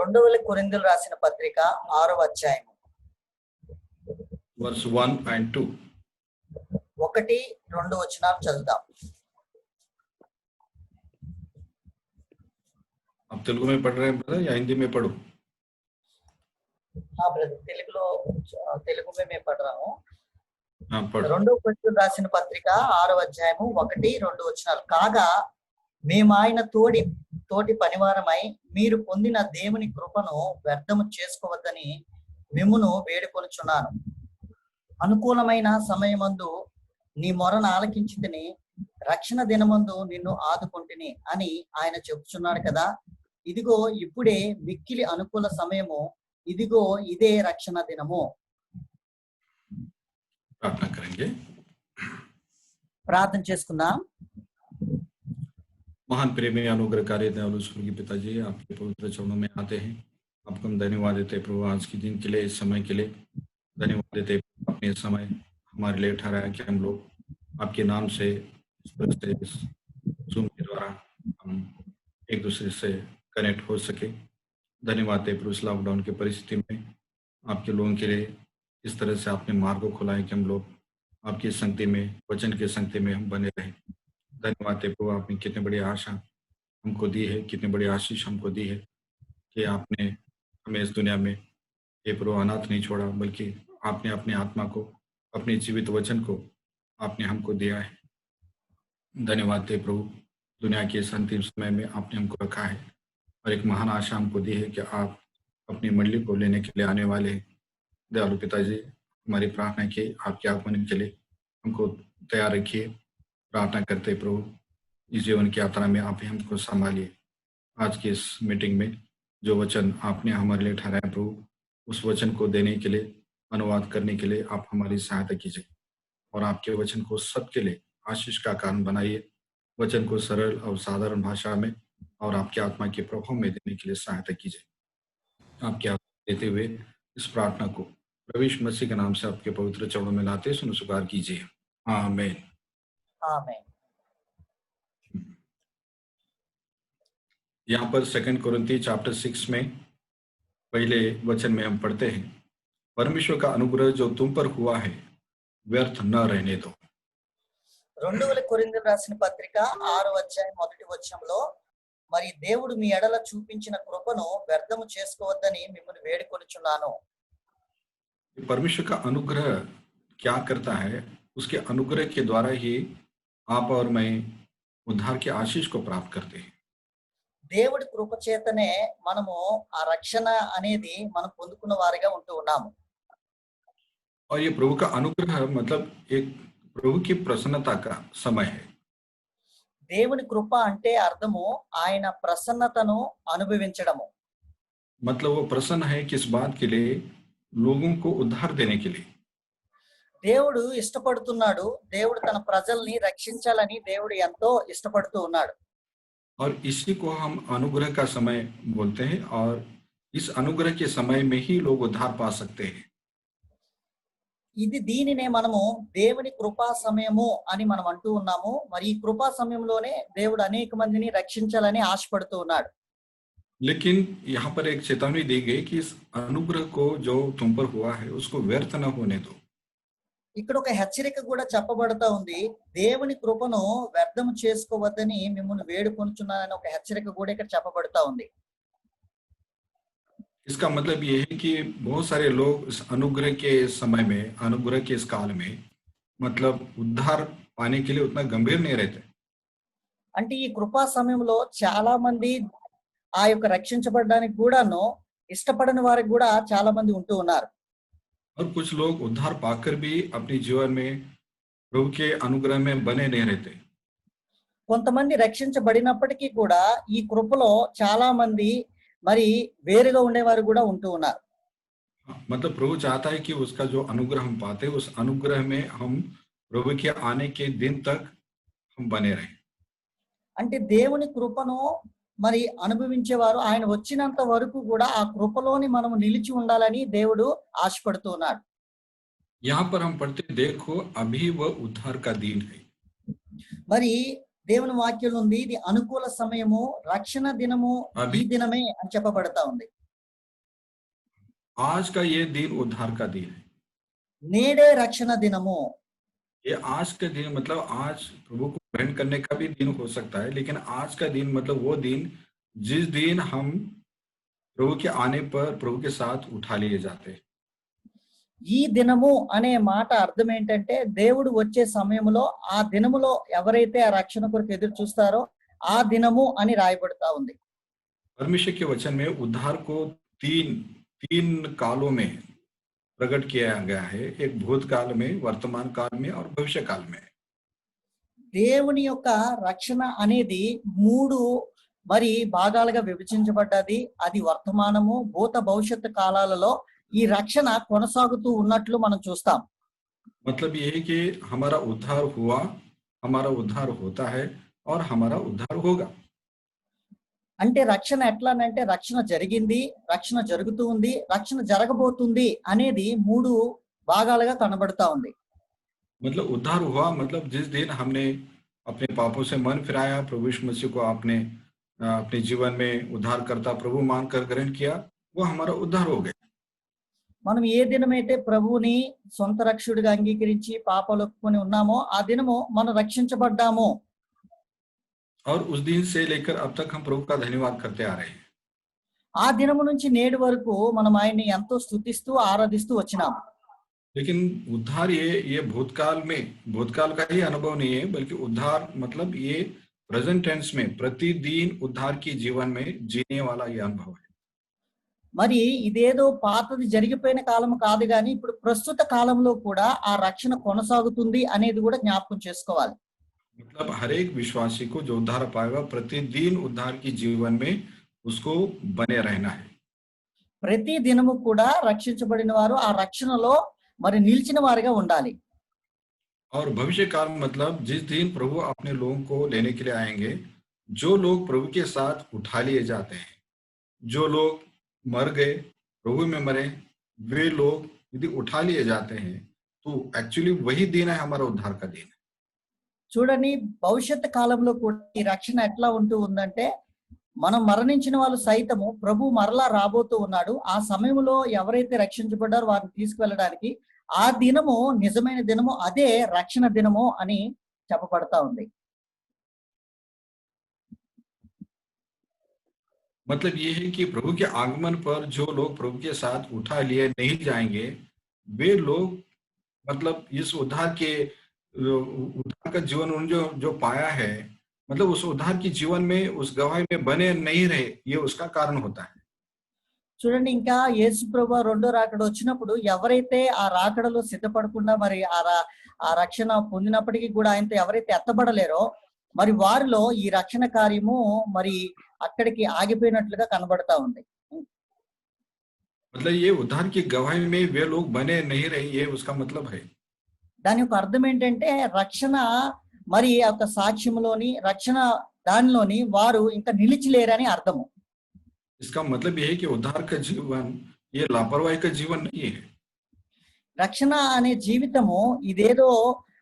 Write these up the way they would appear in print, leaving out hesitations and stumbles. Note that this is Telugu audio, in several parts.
రెండవ కొరింథీయులకు రాసిన పత్రిక 6వ అధ్యాయము verse 1 and 2. 1-2 వచనాలు చదువుదాం. आप तेलुगु में पढ़ रहे हैं ब्रदर या हिंदी में पढ़ूं? हाँ ब्रदर, తెలుగు में मैं पढ़ रहा हूँ. हाँ पढ़. రెండవ కొరింథీయులకు రాసిన పత్రిక 6వ అధ్యాయము 1-2 వచనాలు. కాగా మేము ఆయన తోటి పనివారమై మీరు పొందిన దేవుని కృపను వ్యర్థము చేసుకోవద్దని మిమ్మును వేడుకొనుచున్నాను. అనుకూలమైన సమయమందు నీ మొరను ఆలకించితిని, రక్షణ దినమందు నిన్ను ఆదుకొంటిని అని ఆయన చెప్తున్నాడు కదా. ఇదిగో ఇప్పుడే మిక్కిలి అనుకూల సమయము, ఇదిగో ఇదే రక్షణ దినము. ప్రార్థన చేసుకుందాం. महान प्रेमी अनुग्रहकारी दयालु स्वर्गीय पिताजी, आपके पवित्र चरणों में आते हैं. आपको हम धन्यवाद देते हैं प्रभु, आज के दिन के लिए, इस समय के लिए धन्यवाद देते हैं. अपने समय हमारे लिए ठहराया कि हम लोग आपके नाम से जूम के द्वारा हम एक दूसरे से कनेक्ट हो सके. धन्यवाद देते प्रभु, इस लॉकडाउन की परिस्थिति में आपके लोगों के लिए इस तरह से आपने मार्ग खोला है कि हम लोग आपकी संगति में, वचन की संगति में हम बने रहे. धन्यवाद देते प्रभु, आपने कितनी बड़ी आशा हमको दी है, कितनी बड़ी आशीष हमको दी है कि आपने हमें इस दुनिया में ये प्रभु अनाथ नहीं छोड़ा, बल्कि आपने अपनी आत्मा को, अपने जीवित वचन को आपने हमको दिया है. धन्यवाद देते प्रभु, दुनिया के इस अंतिम समय में आपने हमको रखा है और एक महान आशा हमको दी है कि आप अपनी मंडली को लेने के लिए आने वाले हैं. दयालु पिताजी, हमारी प्रार्थना की आपके आगमन के लिए हमको तैयार रखिए. प्रार्थना करते प्रभु, इस जीवन की यात्रा में आप ही हमको संभालिए. आज की इस मीटिंग में जो वचन आपने हमारे लिए ठहराया प्रभु, उस वचन को देने के लिए, अनुवाद करने के लिए आप हमारी सहायता कीजिए और आपके वचन को सबके लिए आशीष का कारण बनाइए. वचन को सरल और साधारण भाषा में और आपके आत्मा के प्रभाव में देने के लिए सहायता कीजिए. आपके आत्मा देते हुए इस प्रार्थना को प्रभु यीशु मसीह के नाम से आपके पवित्र चरणों में लाते सुन स्वीकार कीजिए. आमीन. आमीन. यहाँ पर 2 कोरिन्थी चैप्टर 6 में पहले वचन में हम पढ़ते हैं, परमेश्वर का अनुग्रह जो तुम पर हुआ है व्यर्थ न रहने दो. రెండవ కొరింథీయులకు రాసిన పత్రిక 6వ అధ్యాయం 1వ వచనంలో, మరి దేవుడు మీ ఎడల చూపించిన కృపను వ్యర్థము చేసుకోవద్దని మిమ్మల్ని వేడుకొనుచున్నాను. परमेश्वर का अनुग्रह क्या करता है? उसके अनुग्रह के द्वारा ही आप और मैं उद्धार की आशीष को प्राप्त करते हैं. దేవుడి కృప చేతనే మనము ఆ రక్షణ అనేది మనం పొందుకున్న వారిగా ఉంటూ ఉన్నాము. और ये प्रभु का अनुग्रह मतलब एक प्रभु की प्रसन्नता का समय है. దేవుని కృప అంటే అర్థము ఆయన ప్రసన్నతను అనుభవించడము. मतलब वो प्रसन्न है किस बात के लिए? लोगों को उद्धार देने के लिए. దేవుడు ఇష్టపడుతున్నాడు, దేవుడు తన ప్రజల్ని రక్షించాలని దేవుడు ఎంతో ఇష్టపడుతూ ఉన్నాడు. और इसी को हम अनुग्रह का समय बोलते हैं और इस अनुग्रह के समय में ही लोग उद्धार पा सकते हैं. దీనినే మనము దేవుని కృపా సమయము అని మనం అంటూ ఉన్నాము. మరి ఈ కృపా సమయంలోనే దేవుడు అనేక మందిని రక్షించాలని ఆశపడుతూ ఉన్నాడు. लेकिन यहाँ पर एक चेतावनी दी गई कि इस अनुग्रह को जो तुम पर हुआ है उसको व्यर्थ न होने दो. ఇక్కడ ఒక హెచ్చరిక కూడా చెప్పబడతా ఉంది, దేవుని కృపను వ్యర్థము చేసుకోవద్దని మిమ్మల్ని వేడుకొనుచున్నానని ఒక హెచ్చరిక కూడా ఇక్కడ చెప్పబడతా ఉంది. इसका मतलब ये है कि बहुत सारे लोग इस अनुग्रह के समय में, अनुग्रह के इस काल में मतलब उद्धार पाने के लिए उतना गंभीर नहीं रहते. అంటే ఈ కృపా సమయంలో చాలా మంది ఆ యొక్క రక్షించబడడానికి కూడాను ఇష్టపడని వారికి కూడా చాలా మంది ఉంటూ ఉన్నారు. और कुछ लोग उद्धार पाकर भी अपने जीवन में प्रभु के अनुग्रह में बने नहीं रहते. కొంతమంది రక్షించబడినప్పటికీ కూడా ఈ కృపలో చాలా మంది మరి వేరుగా ఉండేవారు కూడా ఉంటూ ఉన్నారు. मतलब प्रभु चाहता है कि उसका जो अनुग्रह हम पाते हैं उस अनुग्रह में हम प्रभु के आने के दिन तक हम बने रहें. అంటే దేవుని కృపను మరి అనుభవించేవారు ఆయన వచ్చినంత వరకు కూడా ఆ కృపలోని మనము నిలిచి ఉండాలని దేవుడు ఆశపడుతూ ఉన్నాడు. यहाँ पर हम पढ़ते देखो अभी वह उद्धार का दिन है. మరి దేవుని వాక్యం ఉంది, ఇది అనుకూల సమయము, రక్షణ దినము ఈ దినమే అని చెప్పబడతా ఉంది. आज का ये दिन उद्धार का दिन है। నేడే రక్షణ దినము. ये आज का दिन मतलब आज प्रभु को ग्रहण करने का भी दिन हो सकता है, लेकिन आज का दिन मतलब वो दिन जिस दिन हम प्रभु के आने पर प्रभु के साथ उठा लिए जाते हैं। ఈ దినము అనే మాట అర్థం ఏంటంటే దేవుడు వచ్చే సమయంలో ఆ దినములో ఎవరైతే ఆ రక్షణ కొరకు ఎదురు చూస్తారో ఆ దినము అని రాయబడతా ఉంది. परमेश्वर के वचन में उद्धार को तीन तीन कालों में प्रकट किया गया है, एक भूतकाल में, वर्तमान काल में और भविष्य काल में। దేవుని యొక్క రక్షణ అనేది మూడు మరి భాగాలుగా విభజించబడ్డది. అది వర్తమానము, భూత భవిష్యత్తు కాలాలలో ఈ రక్షణ కొనసాగుతూ ఉన్నట్లు మనం చూస్తాం. मतलब ये है कि हमारा उद्धार हुआ, हमारा उद्धार होता है और हमारा उद्धार होगा। అంటే రక్షణ ఎట్లానంటే రక్షణ జరిగింది, రక్షణ జరుగుతూ ఉంది, రక్షణ జరగబోతుంది అనేది మూడు భాగాలుగా కనబడతా ఉంది. मतलब उद्धार हुआ मतलब जिस दिन हमने अपने पापों से मन फिराया, प्रभु यीशु मसीह को आपने अपने जीवन में उद्धारकर्ता प्रभु मानकर ग्रहण किया, वो हमारा उद्धार हो गया। మనం ఏ దినమైతే ప్రభువుని సొంత రక్షకుడిగా అంగీకరించి పాపాలు ఒప్పుకొని ఉన్నామో ఆ దినము మనం రక్షించబడ్డాము. और उस दिन से लेकर अब तक हम प्रभु का धन्यवाद करते आ रहे हैं। ఆ దినము నుంచి నేటి వరకు మనం ఆయన్ని ఎంతో స్తుతిస్తూ ఆరాధిస్తూ వచ్చినాము. लेकिन उद्धार ये भूतकाल का ही अनुभव नहीं है, बल्कि उद्धार मतलब ये प्रेजेंट टेंस में प्रतिदिन उद्धार की जीवन में जीने वाला ये अनुभव है। మరి ఇదేదో పాతది జరిగిపోయిన కాలం కాదు కానీ ఇప్పుడు ప్రస్తుత కాలంలో కూడా ఆ రక్షణ కొనసాగుతుంది అనేది కూడా జ్ఞాపకం చేసుకోవాలి. मतलब हर एक विश्वासी को जो उद्धार पाएगा प्रतिदिन उद्धार की जीवन में उसको बने रहना है। ప్రతి దినము కూడా రక్షించబడిన వారు ఆ రక్షణలో మరి నిలిచిన వారిగా ఉండాలి. और भविष्य काल मतलब जिस दिन प्रभु अपने लोगों को लेने के लिए आएंगे, जो लोग प्रभु के साथ उठा लिए जाते हैं, जो लोग मर गए प्रभु में मरे, वे लोग यदि उठा लिए जाते हैं तो एक्चुअली वही दिन है हमारा उद्धार का दिन है। చూడండి భవిష్యత్తు కాలంలో కూడా ఈ రక్షణ ఎట్లా ఉంటూ ఉందంటే మనం మరణించిన వాళ్ళు సైతము ప్రభు మరలా రాబోతూ ఉన్నాడు. ఆ సమయంలో ఎవరైతే రక్షించబడ్డారో వారిని తీసుకువెళ్ళడానికి ఆ దినము నిజమైన దినము, అదే రక్షణ దినము అని చెప్పబడతా ఉంది. मतलब ये है कि प्रभु के आगमन पर जो लोग प्रभु के साथ उठा लिए नहीं जाएंगे, वे लोग मतलब इस उद्धार का जीवन उन जो पाया है, मतलब उस उद्धार की जीवन में उस गवाही में बने नहीं रहे, ये उसका कारण होता है। చూడండి ఇంకా యేసు ప్రభు రెండో రాకడ వచ్చినప్పుడు ఎవరైతే ఆ రాకడలో సిద్ధపడకుండా మరి ఆ రక్షణ పొందినప్పటికీ కూడా ఆయనతో ఎవరైతే ఎత్తబడలేరో మరి వారిలో ఈ రక్షణ కార్యము మరి అక్కడికి ఆగిపోయినట్లుగా కనబడతా ఉంది. मतलब ये उद्धार की गवाही में वे लोग बने नहीं रहे, ये उसका मतलब है। దాని యొక్క అర్థం ఏంటంటే రక్షణ మరి ఆ యొక్క సాక్ష్యంలోని రక్షణ దానిలోని వారు ఇంకా నిలిచిలేరని అర్థము. इसका मतलब ये है कि उद्धार का जीवन ये लापरवाही का जीवन नहीं है। రక్షణ అనే జీవితము ఇదేదో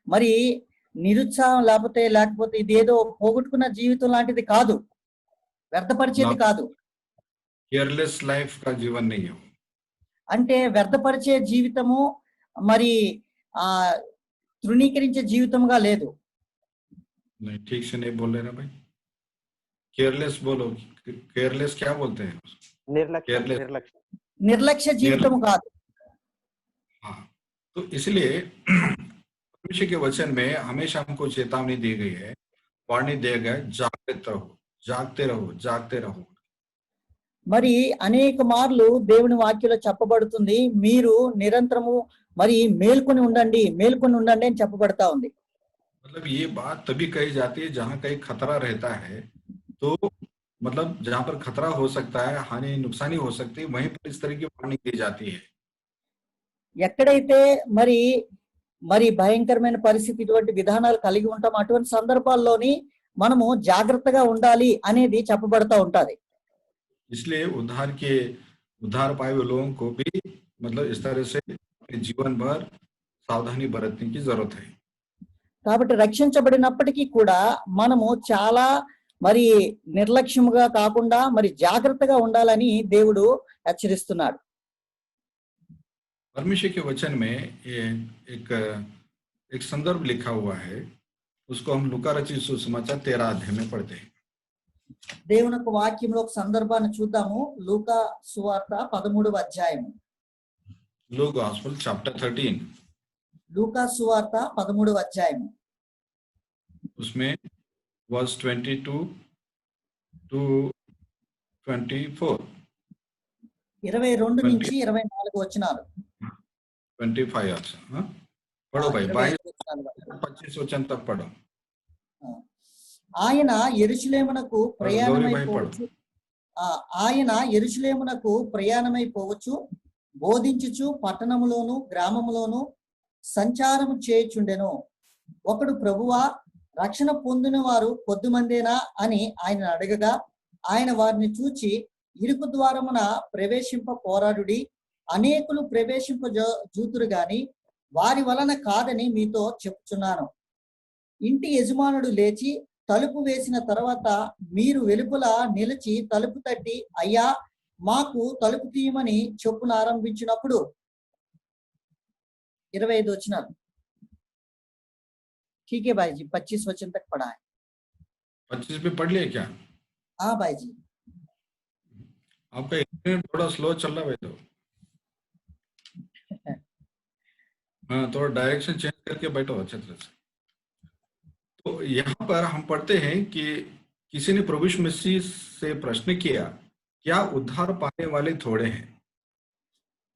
మరి నిరుత్సాహం లేకపోతే ఇదేదో పోగొట్టుకున్న జీవితం లాంటిది కాదు, వ్యర్థపరిచేది కాదు. केयरलेस लाइफ का जीवन नहीं है। అంటే వ్యర్థపరిచే జీవితము మరి ఆ తృణీకరించే జీవితంగా లేదు. नहीं, ठीक से नहीं बोल रहे ना भाई, केयरलेस बोलो। केयरलेस क्या बोलते हैं? केयरलेस, నిర్లక్ష్య జీవితము కాదు. हाँ, तो इसलिए परमेश्वर के वचन में हमेशा हमको चेतावनी दी गई है, वार्निंग दिया गया है, जागते रहो। మరి అనేక మార్లు దేవుని వాక్యంలో చెప్పబడుతుంది మీరు నిరంతరము మరి మేల్కొని ఉండండి అని చెప్పబడతా ఉంది. मतलब ये बात तभी कही जाती है जहाँ कहीं खतरा रहता है, तो मतलब जहाँ पर खतरा हो सकता है, हानि नुकसानी हो सकती है, वहीं पर इस तरह की वार्निंग दी जाती है। ఎక్కడైతే మరి మరి భయంకరమైన పరిస్థితి ఇటువంటి విధానాలు కలిగి ఉంటాం అటువంటి సందర్భాల్లోని మనము జాగ్రత్తగా ఉండాలి అనేది చెప్పబడతా ఉంటది. इसलिए उद्धार पाए हुए लोगों को भी मतलब इस तरह से अपने जीवन भर सावधानी बरतने की जरूरत है। కాబట్టి రక్షించబడినప్పటికీ కూడా మనము చాలా మరి నిర్లక్ష్యముగా కాకుండా మరి జాగ్రత్తగా ఉండాలని దేవుడు హెచ్చరిస్తున్నాడు. परमेश्वर के वचन में ये एक एक संदर्भ लिखा हुआ है, उसको हम लूका रचित सुसमाचार 13 अध्याय में पढ़ते हैं। దేవుని యొక్క వాక్యంలో ఒక సందర్భాన్ని చూద్దాము. లూకా సువార్త 13వ అధ్యాయము. लूक गॉस्पेल चैप्टर 13, లూకా సువార్త 13వ అధ్యాయము. उसमें वर्स 22 to 24, 22 నుంచి 24 వచనాలు. 25 also, हाँ? पढ़ो भाई, 25 వచనాలు వరకు. 25 वचन तक पढ़ो। ఆయన యెరూషలేమునకు गौरी भाई ప్రయాణమైపోవచ్చు. ఆయన యెరూషలేమునకు ప్రయాణమైపోవచ్చు, బోధించుచు పట్టణములోను గ్రామములోను సంచారము చేయుచుండెను. ఒకడు ప్రభువా, రక్షణ పొందిన వారు కొద్దిమందేనా అని ఆయన అడగగా, ఆయన వారిని చూచి ఇరుకు ద్వారమున ప్రవేశింప పోరాడుడి, అనేకులు ప్రవేశింప జూతురు గాని వారి వలన కాదని మీతో చెప్పుచున్నాను. ఇంటి యజమానుడు లేచి తలుపు వేసిన తర్వాత మీరు వెలుపల నిలిచి తలుపు తట్టి, అయ్యా మాకు తలుపు తీయమని చెప్పున ఆరంభించినప్పుడు 25 వచనాలు. ठीक है भाई जी, 25 वचन तक पढ़ा है. 25 पे पढ़ लिया क्या? हाँ भाई जी. आपका इंटरनेट थोड़ा स्लो चल रहा है तो हाँ, थोड़ा डायरेक्शन चेंज करके बैठो अच्छे तरह से। तो यहाँ पर हम पढ़ते हैं कि किसी ने प्रभु यीशु मसीह से प्रश्न किया, क्या उद्धार पाने वाले थोड़े हैं?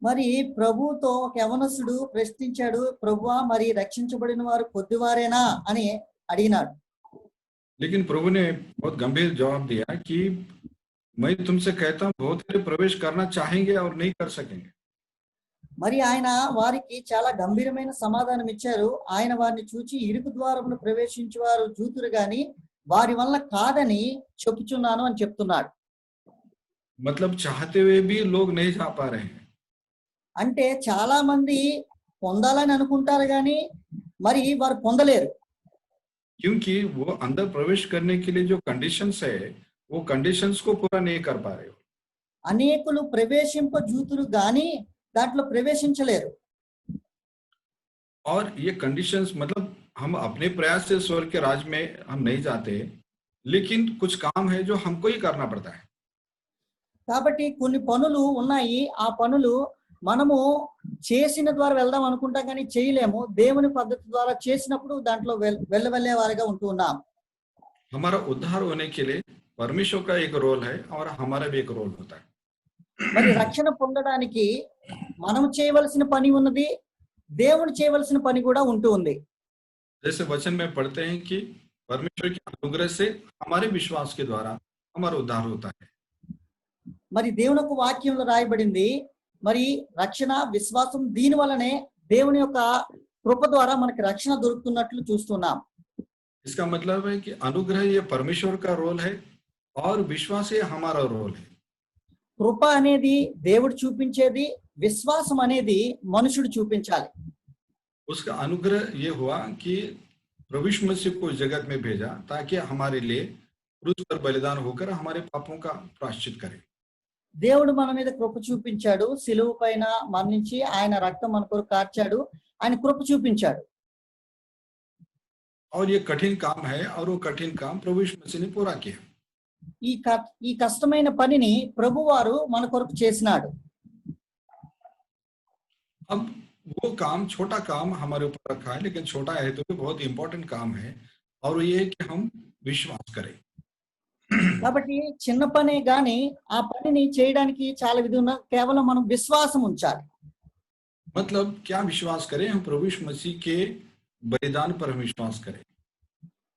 మరి ప్రభుతో ఒక యవనస్తుడు ప్రశ్నించాడు, ప్రభువా మరి రక్షించబడిన వారు కొద్దివారేనా అని అడిగినాడు. लेकिन प्रभु ने बहुत गंभीर जवाब दिया कि मैं तुमसे कहता हूँ, बहुत सारे प्रवेश करना चाहेंगे और नहीं कर सकेंगे। మరి ఆయన వారికి చాలా గంభీరమైన సమాధానం ఇచ్చారు. ఆయన వారిని చూచి ఇరుకు ద్వారమును ప్రవేశించే వారు జూతురు గాని వారి వల్ల కాదని చెప్పుచున్నాను అని చెప్తున్నాడు. मतलब चाहते हुए भी लोग नहीं जा पा रहे हैं। అంటే చాలా మంది పొందాలని అనుకుంటారు కానీ మరి వారు పొందలేరు. क्योंकि वो अंदर प्रवेश करने के लिए जो कंडीशंस है, वो कंडीशंस को पूरा नहीं कर पा रहे हो। అనేకులు ప్రవేశింప జూతురు గాని దాంట్లో ప్రవేశించలేరు. और ये कंडीशंस मतलब हम अपने प्रयास से स्वर्ग के राज में हम नहीं जाते, लेकिन कुछ काम है जो हमको ही करना पड़ता है। కాబట్టి కొన్ని పనులు ఉన్నాయి, ఆ పనులు మనము చేసిన ద్వారా వెళ్దాం అనుకుంటాం కానీ చేయలేము. దేవుని పద్ధతి ద్వారా చేసినప్పుడు దాంట్లో వెళ్ళే వారిగా ఉంటూ ఉన్నాం. हमारा उद्धार होने के लिए परमेश्वर का एक रोल है और हमारा भी एक रोल होता है। మరి రక్షణ పొందడానికి మనం చేయవలసిన పని ఉన్నది, దేవుడు చేయవలసిన పని కూడా ఉంటూ ఉంది. जैसे वचन में पढ़ते हैं कि परमेश्वर के अनुग्रह से हमारे विश्वास के द्वारा हमारा उद्धार होता है। మరి దేవుని యొక్క వాక్యంలో రాయబడింది, మరి రక్షణ విశ్వాసం దీని వల్లనే దేవుని యొక్క కృప ద్వారా మనకి రక్షణ దొరుకుతున్నట్లు చూస్తున్నాం. इसका मतलब है कि अनुग्रह ये परमेश्वर का रोल है और विश्वास ये हमारा रोल है। కృప అనేది దేవుడు చూపించేది, విశ్వాసం అనేది మనుషుడు చూపించాలి. उसका अनुग्रह ये हुआ कि प्रभु यीशु मसीह को इस जगत में भेजा ताकि हमारे लिए क्रूस पर बलिदान होकर हमारे पापों का प्रायश्चित करे। దేవుడు మన మీద కృప చూపించాడు, సిలువ పైన మరణించి ఆయన రక్తం మన కొరకు కార్చాడు, ఆయన కృప చూపించాడు. और ये कठिन काम है और वो कठिन काम प्रभु यीशु मसीह ने पूरा किया। ఈ కష్టమైన పనిని ప్రభువారు మన కొరకు చేసినాడు. अब वो काम, छोटा काम हमारे ऊपर रखा है, लेकिन छोटा है तो भी बहुत इंपॉर्टेंट काम है, और ये है कि हम विश्वास करें। కాబట్టి చిన్న పనే గాని ఆ పనిని చేయడానికి చాలా విధి ఉన్న, కేవలం మనం విశ్వాసం ఉంచాలి. मतलब क्या विश्वास करें? हम प्रभु यीशु मसीह के बलिदान पर हम विश्वास करें।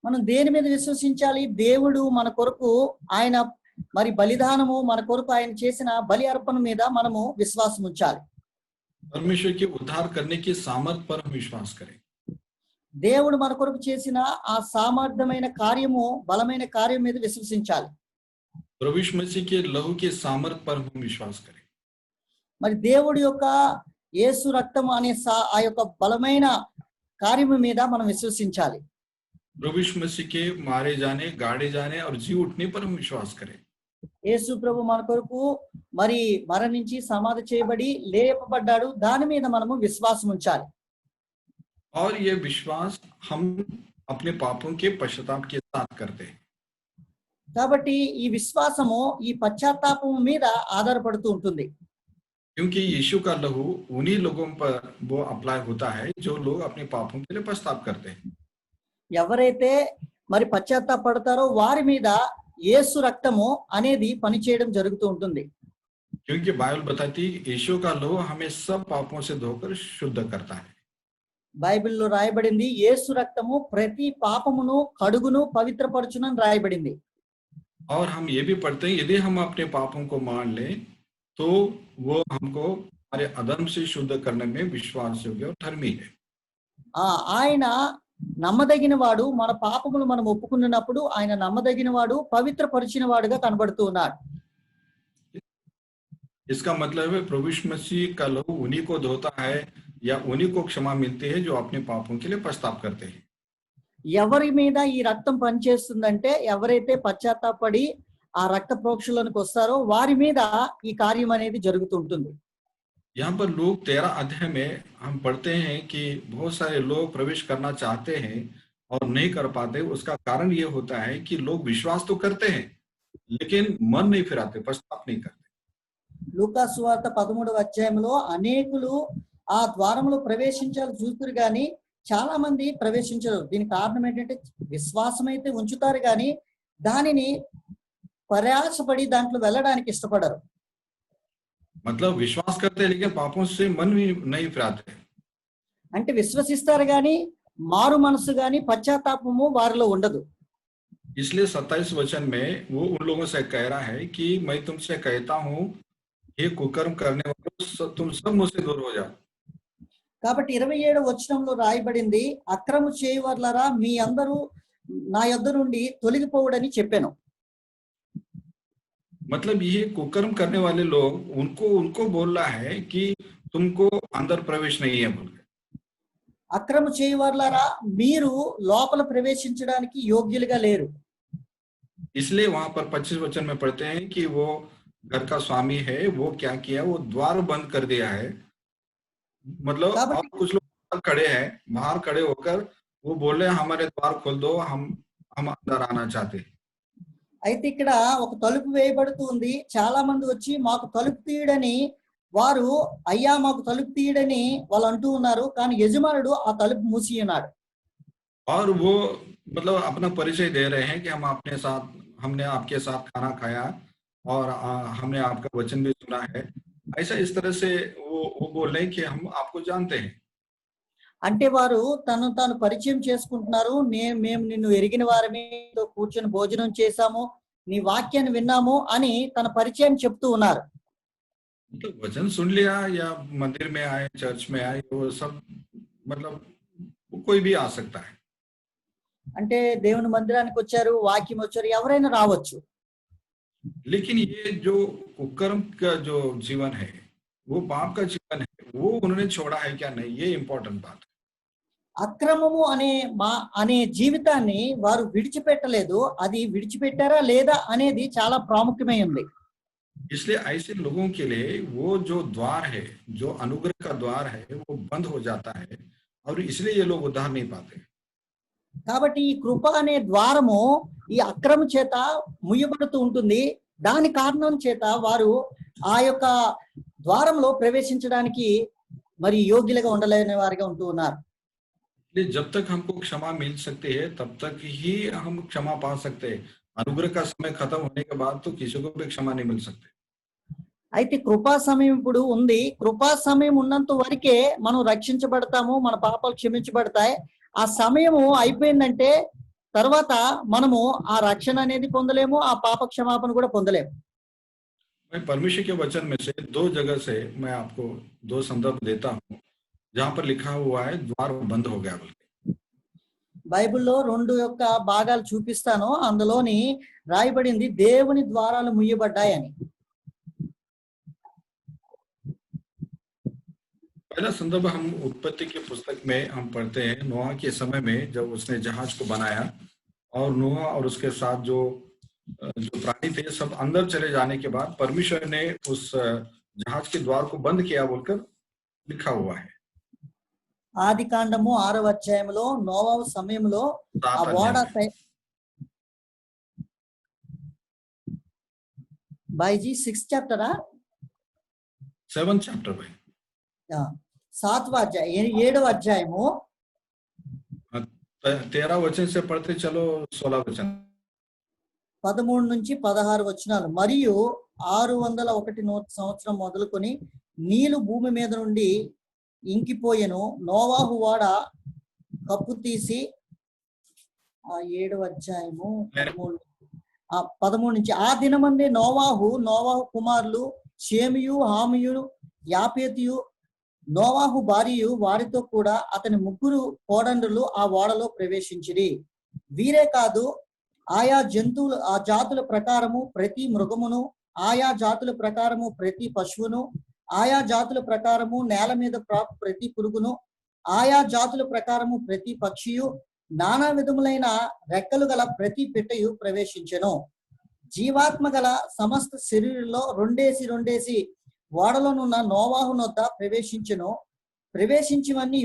మనం దేని మీద విశ్వసించాలి? దేవుడు మన కొరకు ఆయన మరి బలిదానము, మన కొరకు ఆయన చేసిన బలి అర్పణ మీద మనము విశ్వాసం ఉంచాలి. परमेश्वर के उद्धार करने की सामर्थ पर हम विश्वास करें। దేవుడు మన కొరకు చేసిన ఆ సామర్థ్యమైన కార్యము, బలమైన కార్యం మీద విశ్వసించాలి. प्रभु यीशु मसीह के लहू के सामर्थ पर हम विश्वास करें। మరి దేవుడి యొక్క యేసు రక్తం అనే ఆ యొక్క బలమైన కార్యము మీద మనం విశ్వసించాలి. प्रभु यीशु मसीह के मारे जाने, गाड़े जाने और जी उठने पर हम विश्वास करें। యేసు ప్రభు మన కొరకు మరి మరణించి సమాధి చేయబడి లేపబడ్డాడు. దాని మీద మనము విశ్వాసం ఉంచాలి. और ये विश्वास हम अपने पापों के पश्चाताप के साथ करते हैं, కాబట్టి ఈ విశ్వాసము ఈ పశ్చాత్తాపము మీద ఆధారపడుతూ ఉంటుంది. क्योंकि यीशु का लहू उन्हीं लोगों पर वो अप्लाई होता है जो लोग अपने पापों के लिए पश्चाताप करते हैं। ఎవరైతే మరి పశ్చాత్తాపడతారో వారి మీద యేసు రక్తము అనేది పనిచేయడం జరుగుతూ ఉంటుంది. क्योंकि बाइबल बताती है कि यीशु का लहू हमें सब पापों से धोकर शुद्ध करता है। బైబిల్లో రాయబడింది యేసు రక్తము ప్రతి పాపమును కడుగును పవిత్రపరచునని రాయబడింది. और हम ये भी पढ़ते हैं यदि हम अपने पापों को मान लें तो वो हमको हमारे अधर्म से शुद्ध करने में विश्वास योग्य और धर्मी है। ఆయన నమ్మదగిన వాడు. మన పాపములు మనం ఒప్పుకున్నప్పుడు ఆయన నమ్మదగిన వాడు, పవిత్రపరిచిన వాడుగా కనబడుతూ ఉన్నాడు. इसका मतलब है प्रभु यीशु मसीह का लहू उन्हीं को धोता है या उन्हीं को क्षमा मिलती है जो अपने पापों के लिए पश्चाताप करते हैं। ఎవరి మీద ఈ రక్తం పనిచేస్తుందంటే ఎవరైతే పశ్చాత్తాపడి ఆ రక్త ప్రోక్షణలోనికి వస్తారో వారి మీద ఈ కార్యం అనేది జరుగుతుంటుంది. यहाँ पर लोग 13 अध्याय में हम पढ़ते हैं कि बहुत सारे लोग प्रवेश करना चाहते हैं और नहीं कर पाते। उसका कारण ये होता है कि लोग विश्वास तो करते हैं लेकिन मन नहीं फिराते, पश्चाताप नहीं करते। లూకా సువార్త 13వ అధ్యాయంలో అనేకులు ఆ ద్వారములో ప్రవేశించాలి చూస్తురు గాని చాలా మంది ప్రవేశించరు. దీనికి కారణం ఏంటంటే విశ్వాసం అయితే ఉంచుతారు గాని దానిని ప్రయాసపడి దాంట్లో వెళ్ళడానికి ఇష్టపడరు. मतलब विश्वास करते हैं लेकिन पापों से मन भी नहीं फिराते। అంటే విశ్వసిస్తారు గాని మారు మనసు గాని పశ్చాత్తాపము వారిలో ఉండదు. इसलिए 27 वचन में वो उन लोगों से कह रहा है कि मैं तुमसे कहता हूँ ये कुकर्म करने वालों तुम सब मुझसे दूर हो जाओ। కాబట్టి 27వ వచనంలో రాయబడింది అక్రము చేయవర్లరా మీ అందరూ నా యొద్ద నుండి తొలగిపోవుడని చెప్పాను. मतलब ये कुकर्म करने वाले लोग उनको बोल रहा है कि तुमको अंदर प्रवेश नहीं है बोल के। అక్రము చేయవర్లరా మీరు లోపల ప్రవేశించడానికి యోగ్యులుగా లేరు. इसलिए वहां पर 25 वचन में पढ़ते हैं कि वो घर का स्वामी है, वो क्या किया, वो द्वार बंद कर दिया है। मतलब और कुछ लोग खड़े हैं बाहर खड़े होकर वो बोल रहे हैं हमारे द्वार खोल दो, हम अंदर आना चाहते हैं। అయితే ఇక్కడ ఒక తలుపు వేయబడుతుంది. చాలా మంది వచ్చి మాకు తలుపు తీయడని వారు అయ్యా మాకు తలుపు తీయడని వాళ్ళు అంటూ ఉన్నారు. కానీ యజమానుడు ఆ తలుపు మూసి ఉన్నాడు. और वो मतलब अपना परिचय दे रहे हैं कि हमने आपके साथ खाना खाया और हमने आपका वचन भी सुना है। ऐसा इस तरह से वो बोल रहे हैं कि हम आपको जानते हैं। అంటే వారు తను తాను పరిచయం చేసుకుంటున్నారు. మేము నిన్ను ఎరిగిన వారమే, కూర్చొని భోజనం చేశాము, నీ వాక్యాన్ని విన్నాము అని తన పరిచయం చెప్తూ ఉన్నారు. मतलब वचन सुन लिया या मंदिर में आए, चर्च में आए, वो सब मतलब कोई भी आ सकता है। అంటే దేవుని మందిరానికి వచ్చారు, వాక్యం వచ్చారు, ఎవరైనా రావచ్చు. लेकिन ये जो कुकर्म का जो जीवन है वो पाप का जीवन है, वो उन्होंने छोड़ा है क्या नहीं, ये इम्पोर्टेंट बात है। అక్రమము అనే జీవితాన్ని వారు విడిచిపెట్టలేదు. అది విడిచిపెట్టారా లేదా అనేది చాలా ప్రాముఖ్యమై ఉంది. इसलिए ऐसे लोगों के लिए वो जो द्वार है, जो अनुग्रह का द्वार है, वो बंद हो जाता है और इसलिए ये लोग उद्धार नहीं पाते। కాబట్టి ఈ కృప అనే ద్వారము ఈ అక్రమ చేత ముయ్యబడుతూ ఉంటుంది. దాని కారణం చేత వారు ఆ యొక్క ద్వారంలో ప్రవేశించడానికి మరి యోగ్యులుగా ఉండలేని వారిగా ఉంటూ ఉన్నారు. इसलिए जब तक हमको क्षमा मिल सकती है तब तक ही हम क्षमा पा सकते हैं। अनुग्रह का समय खत्म होने के बाद तो किसी को भी क्षमा नहीं मिल सकते। అయితే కృపా సమయం ఇప్పుడు ఉంది. కృపా సమయం ఉన్నంత వరకే మనం రక్షించబడతాము, మన పాపాలు క్షమించబడతాయి. ఆ సమయము అయిపోయిందంటే తర్వాత మనము ఆ రక్షణ అనేది పొందలేము, ఆ పాప క్షమాపణ కూడా పొందలేము. मैं परमेश्वर के वचन में से 2 जगह से मैं आपको 2 संदर्भ देता हूँ जहाँ पर लिखा हुआ है द्वार बंद हो गया बोल के। బైబిల్లో 2 యొక్క భాగాలు చూపిస్తాను. అందులోని రాయబడింది దేవుని ద్వారాలు ముయ్యబడ్డాయని. पहला संदर्भ हम उत्पत्ति की पुस्तक में हम पढ़ते हैं नोहा के समय में जब उसने जहाज को बनाया और नोहा और उसके साथ जो जो प्राणी थे सब अंदर चले जाने के बाद परमेश्वर ने उस जहाज के द्वार को बंद किया बोलकर लिखा हुआ है। ఆది కాండము 6వ అధ్యాయంలో నోవాహు సమయంలో ఆ 7 ఓడ अध्याय में బాయ్జీ 6th చాప్టరా 7th चैप्टर भाई 7వ అధ్యాయం 7వ అధ్యాయము 13 वचन से पढ़ते चलो 16 वचन 13 నుంచి 16 వచనాలు. మరియు 601 సంవత్సరం మొదలుకొని నీళ్లు భూమి మీద నుండి ఇంకిపోయెను. నోవాహు ఓడ కప్పు తీసి 7వ అధ్యాయము 13 నుంచి ఆ దినమందే నోవాహు కుమారులు షేమియు హామియు యాపేతియు నోవాహు భార్యయు వారితో కూడా అతని ముగ్గురు కోడండ్రులు ఆ ఓడలో ప్రవేశించిరి. వీరే కాదు, ఆయా జంతువులు ఆ జాతుల ప్రకారము ప్రతి మృగమును, ఆయా జాతుల ప్రకారము ప్రతి పశువును, ఆయా జాతుల ప్రకారము నేల మీద ప్రాకు ప్రతి పురుగును, ఆయా జాతుల ప్రకారము ప్రతి పక్షియు, నానా విధములైన రెక్కలు గల ప్రతి పిట్టయు ప్రవేశించెను. జీవాత్మ గల సమస్త శరీరంలో రెండేసి ఓడలోనున్న నోవాహు నొద్ద ప్రవేశించివన్నీ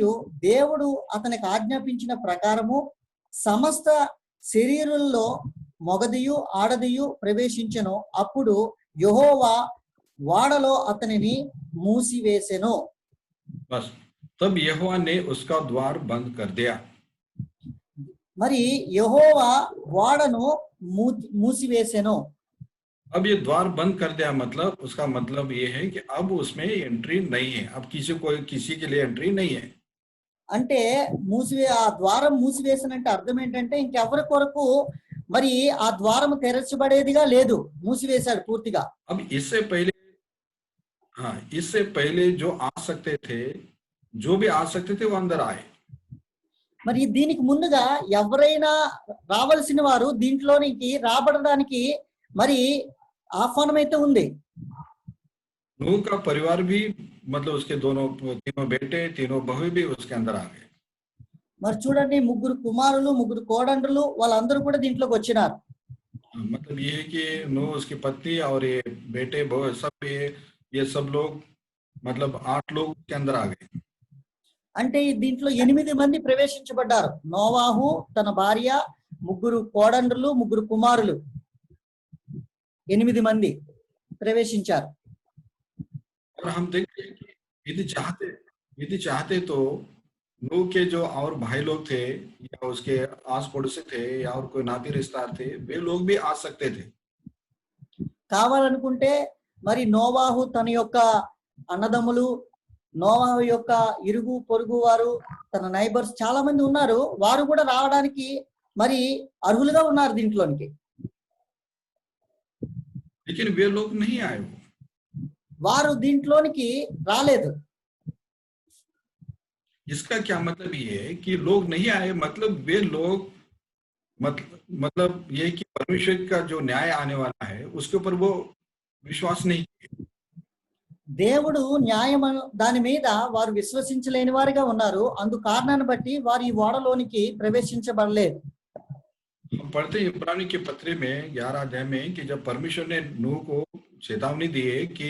దేవుడు అతనికి ఆజ్ఞాపించిన ప్రకారము సమస్త శరీరుల్లో మొగదియు ఆడదియు ప్రవేశించెను. అప్పుడు యెహోవా ఓడలో అతనిని మూసివేసెను. बस तब यहोवा ने उसका द्वार बंद कर दिया. మరి యెహోవా ఓడను మూసివేసెను. अब ये द्वार बंद कर दिया मतलब उसका मतलब ये है कि अब उसमें एंट्री नहीं है. अब किसी के लिए एंट्री नहीं है. అంటే ఆ ద్వారం మూసివేసినంటే అర్థం ఏంటంటే ఇంకెవరి కొరకు మరి ఆ ద్వారం తెరచబడేదిగా లేదు, మూసివేశాడు పూర్తిగా. अब इससे पहले जो आ सकते थे, जो भी आ सकते थे वो अंदर आए. మరి దీనికి ముందుగా ఎవరైనా రావాల్సిన వారు దీంట్లోనికి రాబడడానికి మరి ఆహ్వానం అయితే ఉంది. नूह का परिवार भी मतलब उसके तीनों बेटे तीनों बहू भी उसके अंदर आ गए. మరి చూడండి, ముగ్గురు కుమారులు ముగ్గురు కోడండ్రులు వాళ్ళందరూ కూడా దీంట్లోకి వచ్చినారు. मतलब ये है कि नूह उसकी पत्नी और ये बेटे बहू सब ये सब लोग मतलब 8 लोग उसके अंदर आ गए. అంటే దీంట్లో 8 మంది ప్రవేశించబడ్డారు. నోవాహు, తన భార్య, ముగ్గురు కోడండ్రులు, ముగ్గురు కుమారులు, 8 మంది ప్రవేశించారు. और हम देखते हैं कि यदि चाहते तो नूह के जो और भाई लोग थे या उसके आस पड़ोसी थे या और कोई नाती रिश्तेदार थे, वे लोग भी आ सकते थे. కావాలనుకుంటే మరి నోవాహు తన యొక్క అన్నదమ్ములు, నోవాహు యొక్క ఇరుగు పొరుగు వారు, తన నైబర్స్ చాలా మంది ఉన్నారు, వారు కూడా రావడానికి మరి అర్హులుగా ఉన్నారు దీంట్లోనికి. लेकिन वे लोग नहीं आए. వారు దీంట్లోనికి రాలేదు. इसका क्या मतलब ये है कि लोग नहीं आए, मतलब वे लोग मतलब ये कि परमेश्वर का जो न्याय आने वाला है उसके ऊपर वो विश्वास नहीं किए. దేవుడు న్యాయం దాని మీద వారు విశ్వసించలేని వారిగా ఉన్నారు. అందు కారణాన్ని బట్టి వారు ఈ ఓడలోనికి ప్రవేశించబడలేదు. हम पढ़ते हैं इब्रानी के पत्री में 11 अध्याय में कि जब परमेश्वर ने नूह को चेतावनी दी है कि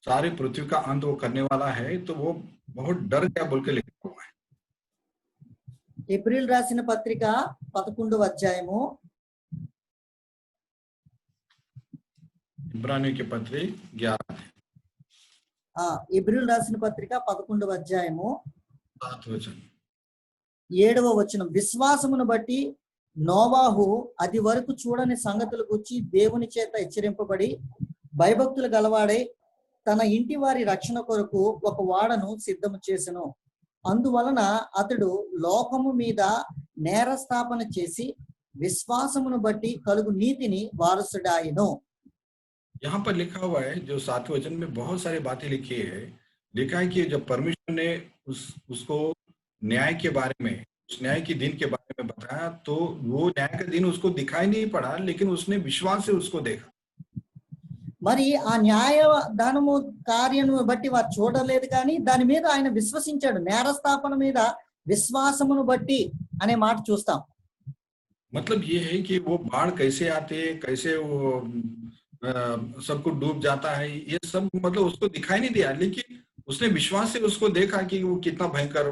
सारे पृथ्वी का अंत वो करने वाला है, तो वो बहुत डर गया बोल के लिखा हुआ है. ఏప్రిల్ రాసిన పత్రిక 11వ అధ్యాయము, इब्रानी के पत्री 11 ఏప్రిల్ రాసిన పత్రిక 11వ అధ్యాయము 7 वचन 7వ వచనం. విశ్వాసమును బట్టి నోవాహు అది వరకు చూడని సంగతుల గురించి దేవుని చేత హెచ్చరింపబడి భయభక్తులు గలవాడై తన ఇంటి వారి రక్షణ కొరకు ఒక ఓడను సిద్ధము చేసెను. అందువలన అతడు లోకము మీద నేరస్థాపన చేసి విశ్వాసమును బట్టి కలుగు నీతిని వారసుడాయెను. यहाँ पर लिखा हुआ है, जो 7 वचन में बहुत सारी बातें लिखी है. लिखा है कि जब परमेश्वर ने उसको न्याय के बारे में, उस न्याय के दिन के बारे में बताया, तो वो न्याय का दिन उसको दिखाई नहीं पड़ा, लेकिन उसने विश्वास से उसको देखा. మరి ఆ న్యాయ దానము కార్యము బట్టి వారు చూడలేదు, కానీ దాని మీద ఆయన విశ్వసించాడు. నేరస్థాపన మీద విశ్వాసమును బట్టి అనే మాట చూస్తాం. मतलब ये है कि वो बाढ़ कैसे आते, कैसे वो सबको डूब जाता है, ये सब मतलब उसको दिखाई नहीं दिया, लेकिन उसने विश्वास से उसको देखा कि वो कितना भयंकर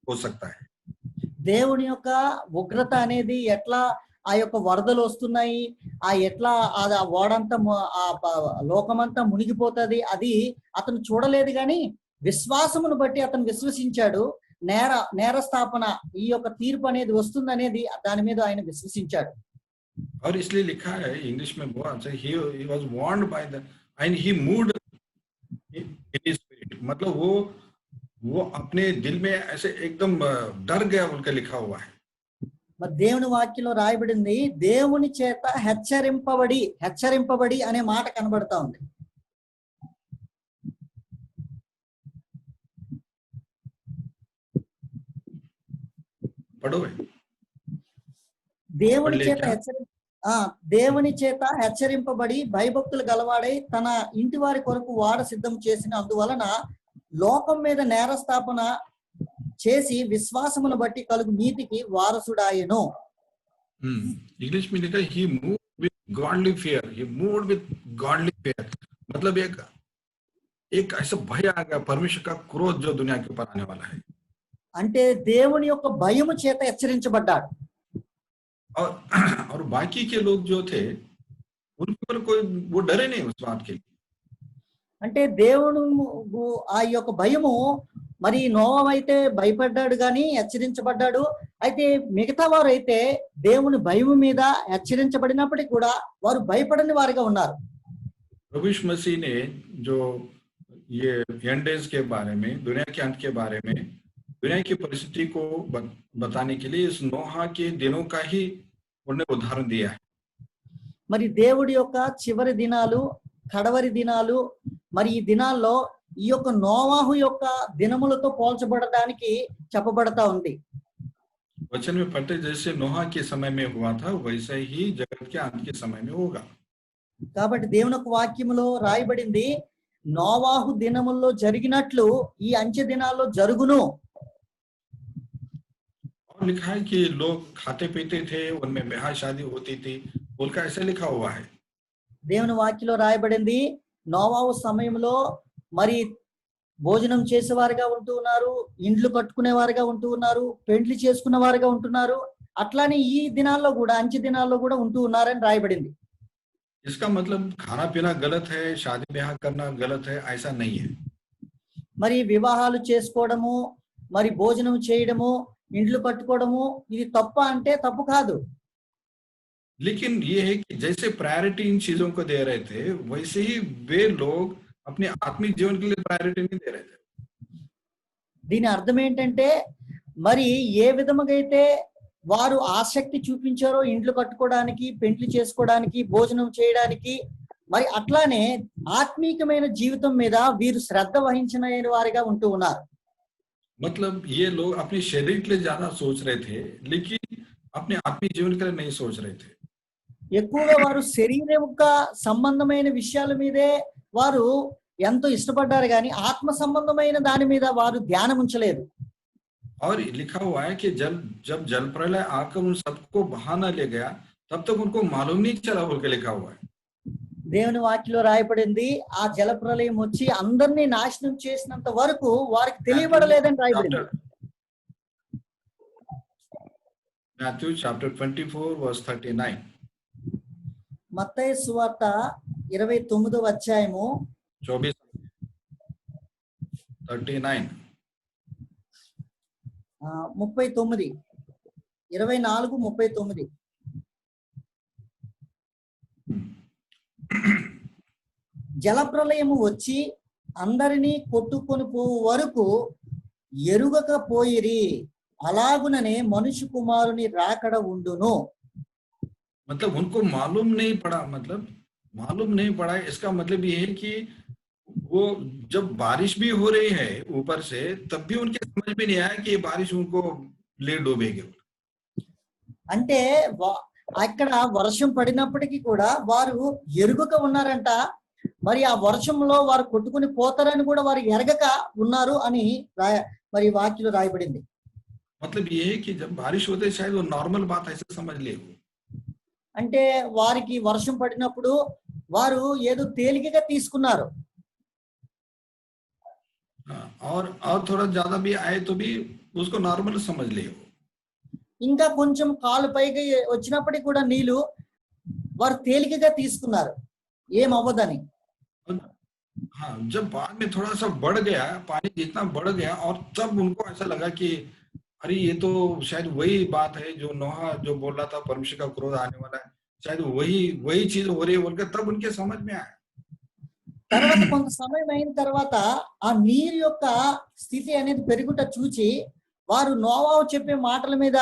हो सकता है। దేవుని యొక్క ఉగ్రత అనేది ఎట్లా ఆ యొక్క వరదలు వస్తున్నాయి, ఆ ఎట్లా అది ఆ ఓడంతా లోకమంతా మునిగిపోతుంది, అది అతను చూడలేదు. కానీ విశ్వాసమును బట్టి అతను విశ్వసించాడు. నేరస్థాపన, ఈ యొక్క తీర్పు అనేది వస్తుంది అనేది దాని మీద ఆయన విశ్వసించాడు. और इसलिए लिखा है इंग्लिश में बहुत अच्छा, he was warned by the and he moved in his spirit, मतलब वो अपने दिल में ऐसे एकदम डर गया, उनका लिखा हुआ है। మరి దేవుని వాక్యంలో రాయబడింది, దేవుని చేత హెచ్చరింపబడి అనే మాట కనబడతా ఉంది. पढ़ो भाई। దేవుని చేత హెచ్చరింపబడి భయభక్తులు గలవాడై తన ఇంటి వారి కొరకు వాడ సిద్ధం చేసిన అందువలన లోకం మీద నేరస్థాపన చేసి విశ్వాసమును బట్టి కలుగు నీతికి వారసుడాయెను. इंग्लिश में लिखा he moved with godly fear, he moved with godly fear, मतलब एक ऐसा भय आ गया, परमेश्वर का क्रोध जो दुनिया के ऊपर आने वाला है। అంటే దేవుని యొక్క భయము చేత హెచ్చరించబడ్డాడు. और बाकी के लोग जो थे उनके ऊपर कोई वो डरे नहीं उस बात के लिए। అంటే దేవుడు ఆ యొక్క భయము, మరి నోవా అయితే భయపడ్డాడు కానీ హెచ్చరించబడ్డాడు. అయితే మిగతా వారు అయితే దేవుని భయము మీద హెచ్చరించబడినప్పటికీ కూడా వారు భయపడని వారిగా ఉన్నారు. प्रभु यीशु मसीह ने जो ये एंड डेज के बारे में, दुनिया के अंत के बारे में, दुनिया की परिस्थिति को बताने के लिए इस नोहा के दिनों का ही उन्होंने उदाहरण दिया है। మరి దేవుడి యొక్క చివరి దినాలు, కడవరి దినాలు, మరి ఈ దినాల్లో ఈ యొక్క నోవాహు యొక్క దినములతో పోల్చబడడానికి చెప్పబడతా ఉంది. वचन में पढ़ते जैसे नोहा के समय में हुआ था वैसे ही जगत के अंत के समय में होगा। కాబట్టి దేవుని యొక్క వాక్యములో రాయబడింది, నోవాహు దినముల్లో జరిగినట్లు ఈ అంచె దినాల్లో జరుగును. और लिखा है कि लोग खाते पीते थे, उनमें ब्याह शादी होती थी, बोलकर ऐसा लिखा हुआ है। దేవుని వాక్యలో రాయబడింది, నోవాహు సమయంలో మరి భోజనం చేసేవారుగా ఉంటూ ఉన్నారు, ఇండ్లు కట్టుకునే వారుగా ఉంటూ ఉన్నారు, పెండ్లి చేసుకున్న వారుగా ఉంటున్నారు. అట్లానే ఈ దినాల్లో కూడా, అంచె దినాల్లో కూడా ఉంటూ ఉన్నారని రాయబడింది. इसका मतलब खाना पीना गलत है, शादी ब्याह करना गलत है, ऐसा नहीं है। మరి వివాహాలు చేసుకోవడము, మరి భోజనం చేయడము, ఇండ్లు కట్టుకోవడము ఇది తప్ప అంటే తప్పు కాదు. लेकिन ये है कि जैसे प्रायोरिटी इन चीजों को दे रहे थे वैसे ही वे लोग अपने आत्मिक जीवन के लिए प्रायोरिटी नहीं दे रहे थे। దీని అర్థం ఏంటంటే, మరి ఏ విధముగా అయితే వారు ఆసక్తి చూపించారో ఇండ్లు కట్టుకోవడానికి, పెండ్లి చేసుకోవడానికి, భోజనం చేయడానికి, మరి అట్లానే ఆత్మీకమైన జీవితం మీద వీరు శ్రద్ధ వహించిన వారిగా ఉంటూ ఉన్నారు. मतलब ये लोग अपने शरीर के लिए ज्यादा सोच रहे थे, लेकिन अपने आत्मिक जीवन के लिए नहीं सोच रहे थे। ఎక్కువగా వారు శరీరం యొక్క సంబంధమైన విషయాల మీదే వారు ఎంతో ఇష్టపడ్డారు కానీ ఆత్మ సంబంధమైన దాని మీద వారు ధ్యానం ఉంచలేదు. और लिखा हुआ है कि जब जल प्रलय आकर उन सबको बहाना ले गया तब तक उनको मालूम नहीं चला बोल के लिखा हुआ है। దేవుని వాక్యలో రాయబడింది, ఆ జల ప్రళయం వచ్చి అందరినీ నాశనం చేసినంత వరకు వారికి తెలియబడలేదని రాయబడింది. Matthew chapter 24 verse 39. మత్తయి సువార్త 29వ అధ్యాయము 39 39 24 39. జలప్రలయము వచ్చి అందరినీ కొట్టుకొని పోవు వరకు ఎరుగకపోయిరి, అలాగుననే మనుష్య కుమారుని రాకడ ఉండును. मतलब उनको मालूम नहीं पड़ा, मतलब मालूम नहीं पड़ा, इसका मतलब ये है कि वो जब बारिश भी हो रही है ऊपर से तब भी उनके समझ में नहीं आया कि ये बारिश उनको ले डूबेगी। అంటే అక్కడ వర్షం పడినప్పటికీ కూడా వారు ఎరుగక ఉన్నారంట. మరి ఆ వర్షంలో వారు కొట్టుకుని పోతారని కూడా వారు ఎరగక ఉన్నారు అని మరి వాక్యంలో రాయబడింది. मतलब ये है कि जब बारिश होते शायद वो नॉर्मल बात ऐसे समझ ले, అంటే వారికి వర్షం పడినప్పుడు వారు ఏదో తేలికగా తీసుకున్నారు. हाँ, और थोड़ा ज्यादा भी आए तो भी उसको नॉर्मल समझ लिए वो। ఇంకా కొంచెం కాలు పైకి వచ్చినప్పటికి కూడా నీళ్లు వారు తేలికగా తీసుకున్నారు, ఏమవ్వదని. और हाँ, जब बाद में थोड़ा सा बढ़ गया पानी, जितना बढ़ गया, और तब उनको ऐसा लगा कि अरे ये तो शायद वही बात है जो नोहा जो बोल रहा था, परमेश्वर का क्रोध आने वाला है, शायद वही वही चीज हो रही है बोलकर तब उनके समझ में आया। తర్వాత కొంత సమయం అయిన తర్వాత ఆ నీరు యొక్క స్థితి అనేది పెరుగుట చూచి వారు నోవాహు చెప్పే మాటల మీద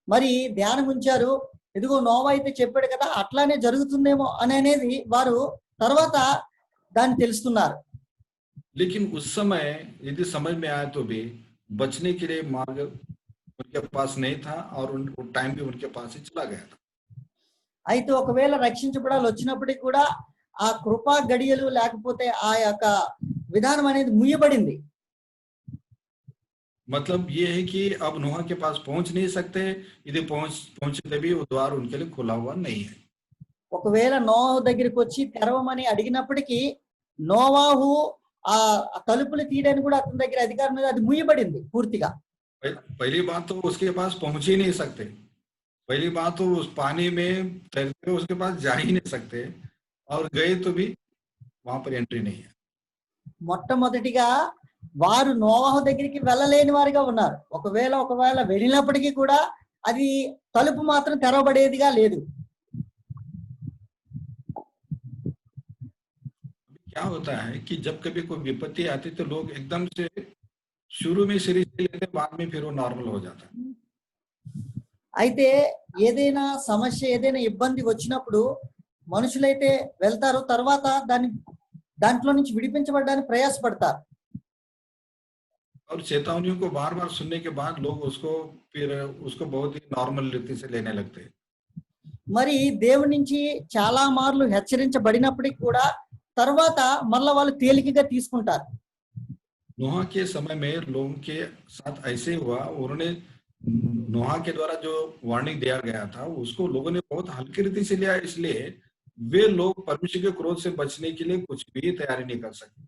మరి ధ్యానం ఉంచారు. ఇదిగో నోవా అయితే చెప్పాడు కదా, అట్లానే జరుగుతుందేమో అని అనేది వారు తర్వాత దాన్ని తెలుసుకున్నారు. लेकिन उस समय यदि समझ में आया तो भी बचने के लिए मार्ग उनके पास नहीं था, और टाइम भी उनके पास ही चला गया था। అయితే ఒకవేళ రక్షించబడాలి వచ్చినప్పటికీ కూడా ఆ కృపా గడియలు లేకపోతే ఆ యొక్క విధానం అనేది ముయ్యబడింది. मतलब ये है कि अब नोहा के पास पहुंच नहीं सकते, यदि पहुंचते भी वो द्वार उनके लिए खुला हुआ नहीं है। ఒకవేళ నోవాహు దగ్గరికి వచ్చి తెరవమని అడిగినప్పటికీ నోవాహు ఆ తలుపులు తీయడానికి కూడా అతని దగ్గర అధికారం లేదు, అది ముయ్యబడింది పూర్తిగా. पहली बात तो उसके पास पहुंच ही नहीं सकते, पहली बात तो उस पानी में तैरते उसके पास जा ही नहीं सकते, और गए तो भी वहां पर एंट्री नहीं है। మొట్టమొదటిగా వారు నోవాహు దగ్గరికి వెళ్ళలేని వారిగా ఉన్నారు. ఒకవేళ వెళ్ళినప్పటికీ కూడా అది తలుపు మాత్రం తెరవబడేదిగా లేదు. क्या होता है कि जब कभी कोई विपत्ति आती तो लोग एकदम से शुरू में सीरियस लेते, बाद में फिर वो नॉर्मल हो जाता है। అయితే ఏదైనా సమస్య ఏదైనా ఇబ్బంది వచ్చినప్పుడు మనుషులైతే వెళ్తారు, తర్వాత దాంట్లో నుంచి విడిపించబడడానికి ప్రయాసపడతారు. और चेतावनियों को बार बार सुनने के बाद लोग उसको बहुत ही नॉर्मल रीति से लेने लगते हैं। మరి దేవుడి నుంచి చాలా మార్లు హెచ్చరించబడినప్పటికీ కూడా తర్వాత మళ్ళా వాళ్ళు తేలికగా తీసుకుంటారు. नोहा के समय में लोगों के साथ ऐसे हुआ, उन्होंने नोहा के द्वारा जो वार्निंग दिया गया था उसको लोगों ने बहुत हल्की रीति से लिया, इसलिए वे लोग परमेश्वर के क्रोध से बचने के लिए कुछ भी तैयारी नहीं कर सके।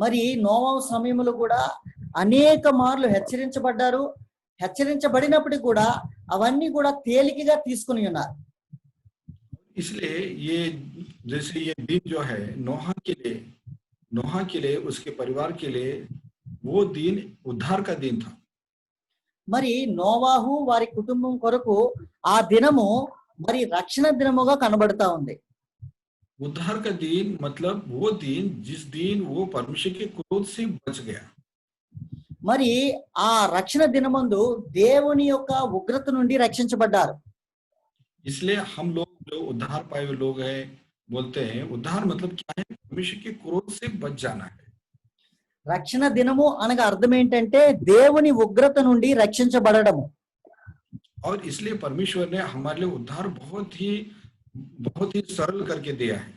మరి నోవాహు సమయంలో కూడా అనేక మార్లు హెచ్చరించబడ్డారు. హెచ్చరించబడినప్పటికీ కూడా అవన్నీ కూడా తేలికగా తీసుకుని ఉన్నారు. इसलिए ये जैसे ये दिन जो है नोहा के लिए उसके परिवार के लिए वो दिन उद्धार का दिन था। మరి నోవాహు వారి కుటుంబం కొరకు ఆ దినము మరి రక్షణ దినముగా కనబడతా ఉంది. उद्धार का दिन मतलब वो दिन जिस दिन वो परमेश्वर के क्रोध से बच गया। మరి ఆ రక్షణ దినమందు దేవుని యొక్క ఉగ్రత నుండి రక్షించబడ్డారు. इसलिए हम लोग जो उद्धार पाए हुए लोग हैं बोलते हैं उद्धार मतलब क्या है, परमेश्वर के क्रोध से बच जाना है। రక్షణ దినము అనగా అర్థం ఏంటంటే దేవుని ఉగ్రత నుండి రక్షించబడడము. और इसलिए परमेश्वर ने हमारे लिए उद्धार बहुत ही सरल करके दिया है।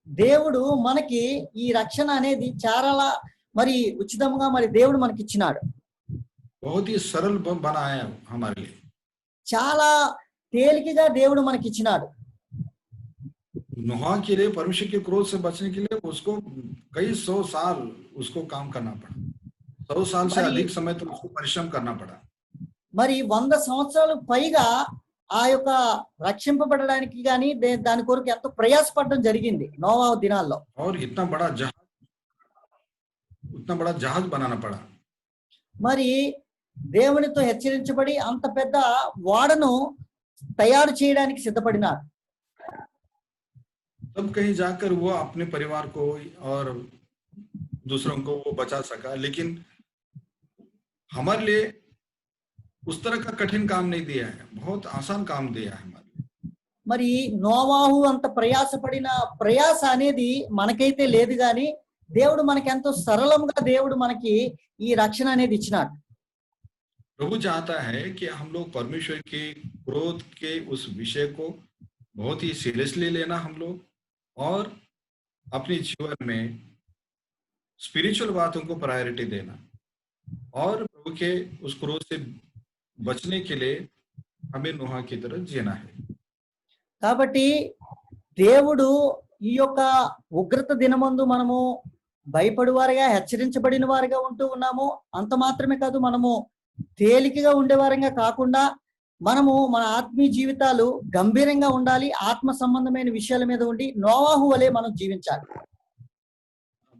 దేవుడు మనకి ఈ రక్షణ అనేది చాలా మరి ఉచితంగా మరి దేవుడు మనకి ఇచ్చినాడు. बहुत ही सरल बनाया है हमारे लिए। చాలా తేలికగా దేవుడు మనకి ఇచ్చినాడు. नोहा के लिए परमेश्वर के क्रोध से बचने के लिए उसको कई 100 साल उसको काम करना पड़ा, 100 साल से अधिक समय तक उसको परिश्रम करना पड़ा। మరి 100 సంవత్సరాలు పైగా ఆ యొక్క రక్షింపబడడానికి గాని దాని కొరకు ఎంతో ప్రయాసపడడం జరిగింది నోవాహు దినాల్లో. और इतना बड़ा जहाज बनाना पड़ा। మరి దేవునితో హెచ్చరించబడి అంత పెద్ద ఓడను తయారు చేయడానికి సిద్ధపడినాడు. तब कहीं जाकर वो अपने परिवार को और दूसरों को वो बचा सका, लेकिन हमारे लिए उस तरह का कठिन काम नहीं दिया है, बहुत आसान काम दिया है हमारे लिए। మరి నోవాహు అంత ప్రయాసపడిన ప్రయాస అనేది మనకైతే లేదు గాని దేవుడు మనకి ఎంతో సరళంగా దేవుడు మనకి ఈ రక్షణ అనేది ఇచ్చినాడు. प्रभु चाहता है कि हम लोग परमेश्वर के क्रोध के उस विषय को बहुत ही सीरियसली लेना, हम लोग और अपने जीवन में स्पिरिचुअल बातों को प्रायोरिटी देना, और प्रभु के उस क्रोध से बचने के लिए हमें नोहा की तरह जीना है। కాబట్టి దేవుడు ఈ యొక్క ఉగ్రత దినమందు మనము భయపడువారుగా హెచ్చరించబడిన వారిగా ఉంటూ ఉన్నాము. అంత మాత్రమే కాదు, మనము తేలికగా ఉండేవారంగా కాకుండా మనము మన ఆత్మీయ జీవితాలు గంభీరంగా ఉండాలి. ఆత్మ సంబంధమైన విషయాల మీద ఉండి నోవాహు వలె మనం జీవించాలి.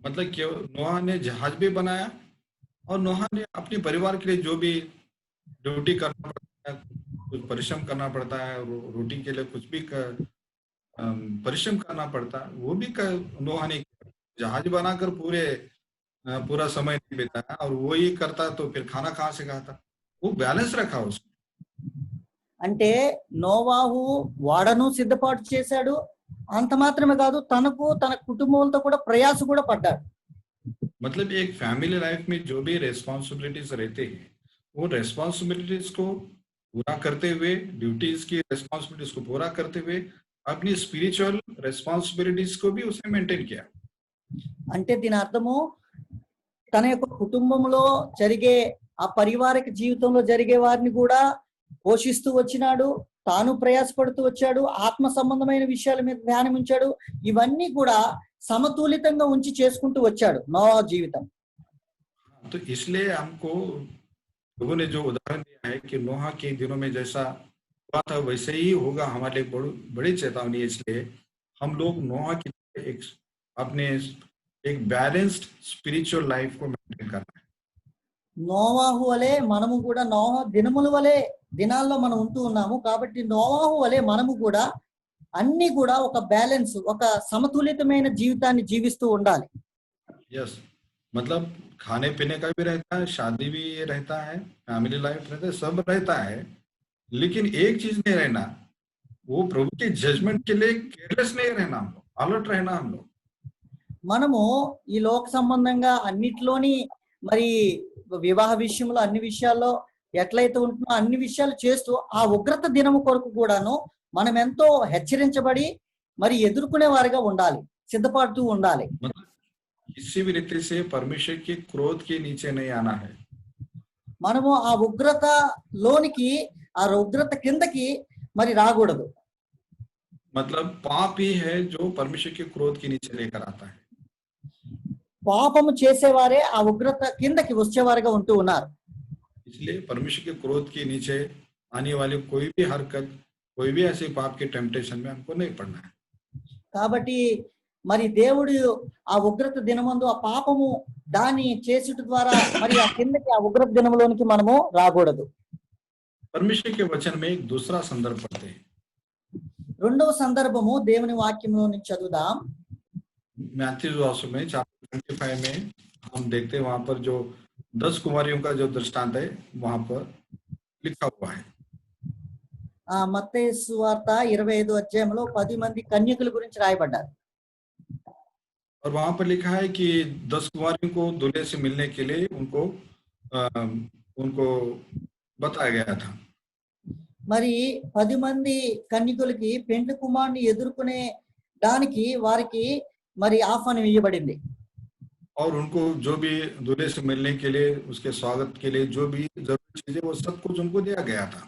मतलब कि नोहा ने जहाज भी बनाया और नोहा ने अपने परिवार के लिए जो भी ड्यूटी करना पड़ता है, कुछ परिश्रम करना पड़ता है, रोटी के लिए कुछ भी परिश्रम करना पड़ता है, वो भी नोहा ने जहाज बनाकर पूरा समय नहीं बिताया, और वो ही करता तो फिर खाना कहाँ से खाता? वो बैलेंस रखा उसने. అంటే నోవాహు వాడను సిద్ధపాటు చేశాడు. అంత మాత్రమే కాదు, తనకు తన కుటుంబంతో కూడా ప్రయాస కూడా పడ్డాడు. मतलब एक फैमिली लाइफ में जो भी रेस्पॉन्सिबिलिटीज रहते हैं, वो रेस्पॉन्सिबिलिटीज को पूरा करते हुए, ड्यूटीज की रेस्पॉन्सिबिलिटीज को पूरा करते हुए अपनी स्पिरिचुअल रेस्पॉन्सिबिलिटीज को भी उसने मेंटेन किया. అంటే దీని అర్థము తన యొక్క కుటుంబంలో జరిగే ఆ పరివారిక జీవితంలో జరిగే వారిని కూడా పోషిస్తూ వచ్చినాడు. తాను ప్రయాసపడుతూ వచ్చాడు. ఆత్మ సంబంధమైన విషయాల మీద ధ్యానం ఉంచాడు. ఇవన్నీ కూడా సమతులితంగా ఉంచి చేసుకుంటూ వచ్చాడు నోవా జీవితం. तो इसलिए हमको लोगों ने जो उदाहरण दिया है कि नोहा के दिनों में जैसा हुआ था वैसे ही होगा, हमारे लिए बड़ी चेतावनी है. इसलिए हम लोग नोहा की अपने एक बैलेंस्ड स्पिरिचुअल लाइफ को मेंटेन करना है. నోవాహు వలె మనము కూడా నోవా దినముల వలె దినాల్లో మనం ఉంటూ ఉన్నాము. కాబట్టి నోవాహు వలె మనము కూడా అన్ని కూడా ఒక బ్యాలెన్స్, ఒక సమతులితమైన జీవితాన్ని జీవిస్తూ ఉండాలి. यस, मतलब खाने पीने का भी रहता है, शादी भी रहता है, फैमिली लाइफ रहता है, सब रहता है. लेकिन एक चीज नहीं रहना, वो प्रभु के जजमेंट के लिए केयरलेस नहीं रहना, हम लोग अलर्ट रहना. हम लोग మనము ఈ లోక సంబంధంగా అన్నిట్లోని మరి వివాహ విషయంలో అన్ని విషయాల్లో ఎట్లయితే ఉంటున్నా అన్ని విషయాలు చేస్తూ ఆ ఉగ్రత దినము కొరకు కూడాను మనం ఎంతో హెచ్చరించబడి మరి ఎదుర్కొనే వారిగా ఉండాలి, సిద్ధపడుతూ ఉండాలి. मतलब किसी भी रीति से परमेश्वर के क्रोध के नीचे नहीं आना है. మనము ఆ ఉగ్రత లోనికి, ఆ ఉగ్రత కిందకి మరి రాకూడదు. मतलब पाप ही है जो परमेश्वर के क्रोध के नीचे लेकर आता है. పాపము చేసేవారే ఆ ఉగ్రత కిందకి వచ్చేవారుగా ఉంటూ ఉన్నారు. इसलिए परमेश्वर के क्रोध के नीचे आने वाली कोई भी हरकत, कोई भी ऐसे पाप के टेम्पटेशन में हमको नहीं पड़ना है. కాబట్టి మరి దేవుడు ఆ ఉగ్రత దినమందు ఆ పాపము దాన్ని చేసుట ద్వారా మరి ఆ కిందకి ఆ ఉగ్రత దినములోనికి మనము రాకూడదు. परमेश्वर के वचन में एक दूसरा संदर्भ पढ़ते हैं. రెండవ సందర్భము దేవుని వాక్యంలో నుంచి చదువుదాం. मैथ्यू वासु में चैप्टर 25 में हम देखते हैं, वहां पर जो 10 कुमारियों का जो दृष्टांत है वहां पर लिखा हुआ है. మత్తయి సువార్త 25వ అధ్యాయంలో 10 మంది కన్యకుల గురించి రాయబడ్డారు. और वहां पर लिखा है कि 10 कुमारियों को दूल्हे से मिलने के लिए उनको बताया गया था. మరి 10 మంది కన్యకులకి పెండ్లి కుమారుని ఎదుర్కొనే దానికి వారికి మరి ఆహ్వానం ఇవ్వబడింది. और उनको जो भी दूल्हे से मिलने के लिए, उसके स्वागत के लिए जो भी जरूरी चीजें, वो सब कुछ उनको दिया गया था.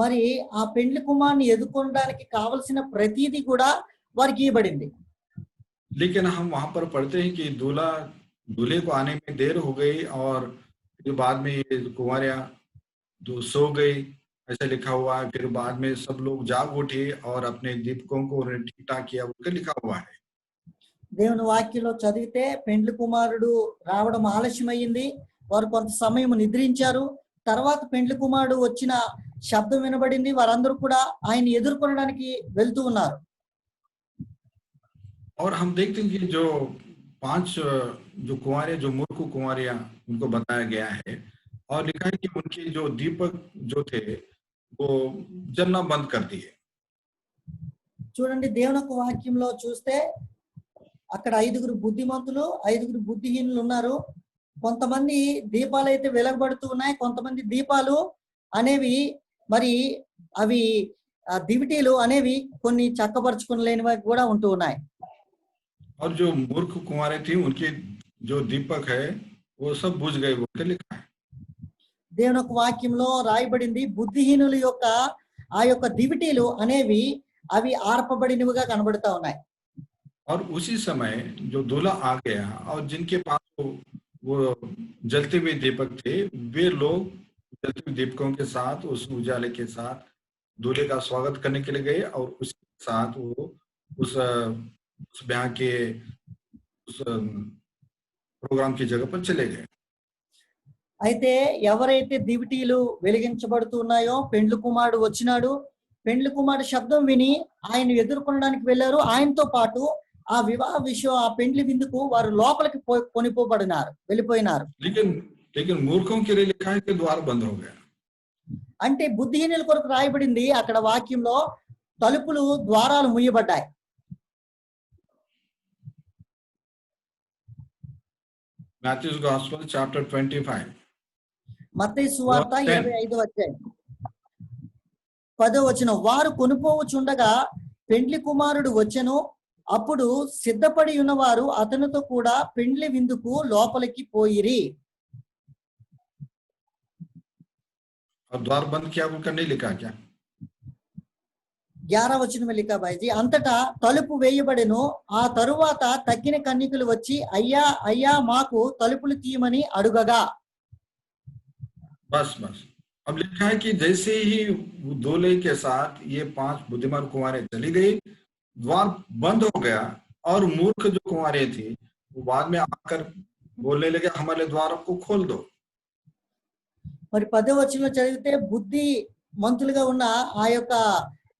మరి ఆ పెండ్లి కుమారుని ఎదుర్కొనడానికి కావలసిన ప్రతిదీ కూడా వారికి ఇవ్వబడింది. लेकिन हम वहां पर पढ़ते हैं कि दूल्हे को आने में देर हो गई, और फिर बाद में ये कुंवारियां सो गई, ऐसा लिखा हुआ है. फिर बाद में सब लोग जाग उठे और अपने दीपकों को ठीक ठाक किया, उनका लिखा हुआ है. దేవుని వాక్యంలో చదివితే పెండ్లి కుమారుడు రావడం ఆలస్యమైంది, వారు కొంత సమయం నిద్రించారు. తర్వాత పెండ్లి కుమారుడు వచ్చిన శబ్దం వినబడింది. వారందరూ కూడా ఆయన ఎదుర్కొనడానికి వెళ్తూ ఉన్నారు. और हम देखते हैं कि जो 5 जो कुंवारे, जो मूर्ख कुंवारियां, उनको बताया गया है और लिखा है कि उनके जो दीपक जो थे वो जलना बंद कर दिए. చూడండి, దేవుని యొక్క వాక్యంలో చూస్తే అక్కడ 5గురు బుద్ధిమంతులు, 5గురు బుద్ధిహీనులు ఉన్నారు. కొంతమంది దీపాలు అయితే వెలగబడుతూ ఉన్నాయి, కొంతమంది దీపాలు అనేవి మరి అవి దివిటీలు అనేవి కొన్ని చక్కబరుచుకునలేనివి కూడా ఉంటూ ఉన్నాయి. और जो मूर्ख कुंवारे थी, उनके जो दीपक है वो सब बुझ गए, बोल के लिखा है. దేవుని యొక్క వాక్యంలో రాయబడింది, బుద్ధిహీనుల యొక్క ఆ యొక్క దివిటీలు అనేవి అవి ఆర్పబడినవిగా కనబడతా ఉన్నాయి. और उसी समय जो दूल्हा आ गया और जिनके पास वो जलते हुए दीपक थे, वे लोग जलते हुए दीपकों के साथ उस उजाले के साथ दूल्हे का स्वागत करने के लिए गए और उसके साथ वो उस ब्याह के उस प्रोग्राम की जगह पर चले गए. అయితే ఎవరైతే దివిటీలు వెలిగించబడుతున్నాయో పెండ్లి కుమారుడు వచ్చినాడు, పెండ్లి కుమారుడు శబ్దం విని ఆయన ఎదుర్కొనడానికి వెళ్ళారు. ఆయనతో పాటు ఆ వివాహ విషయం ఆ పెండ్లి విందుకు వారు లోపలికి కొనిపోబడినారు, వెళ్ళిపోయినారు. लेकिन मूर्खों के लिए लिखा है कि द्वार बंद हो गया. అంటే బుద్ధిహీనుల కొరకు రాయబడింది అక్కడ వాక్యంలో తలుపులు ద్వారాలు మూయబడ్డాయి. Matthew's Gospel chapter 25. మత్తయి సువార్త 25వ అధ్యాయం 10వ వచనం. వారు కొనుపోవచుండగా పెండ్లి కుమారుడు వచ్చెను, అప్పుడు సిద్ధపడి ఉన్నవారు అతనితో కూడా పెండ్లి విందుకు లోపలికి పోయిరి. और द्वार बंद किया बोलकर नहीं लिखा क्या? 11వ వచనం లిఖా బాయ్జీ. అంతటా తలుపు వేయబడెను. ఆ తరువాత తక్కిన కన్యకులు వచ్చి అయ్యా అయ్యా మాకు తలుపులు తీయమని అడుగగా. बस अब लिखा है कि जैसे ही दूल्हे के साथ ये 5 बुद्धिमान कुंवारे चली गई, द्वार बंद हो गया और मूर्ख जो कुंवारे थी वो बाद में आकर बोलने लगे हमारे द्वार को खोल दो. మరి 10వ వచనంలో చదివితే బుద్ధి మంతులుగా ఉన్న ఆ యొక్క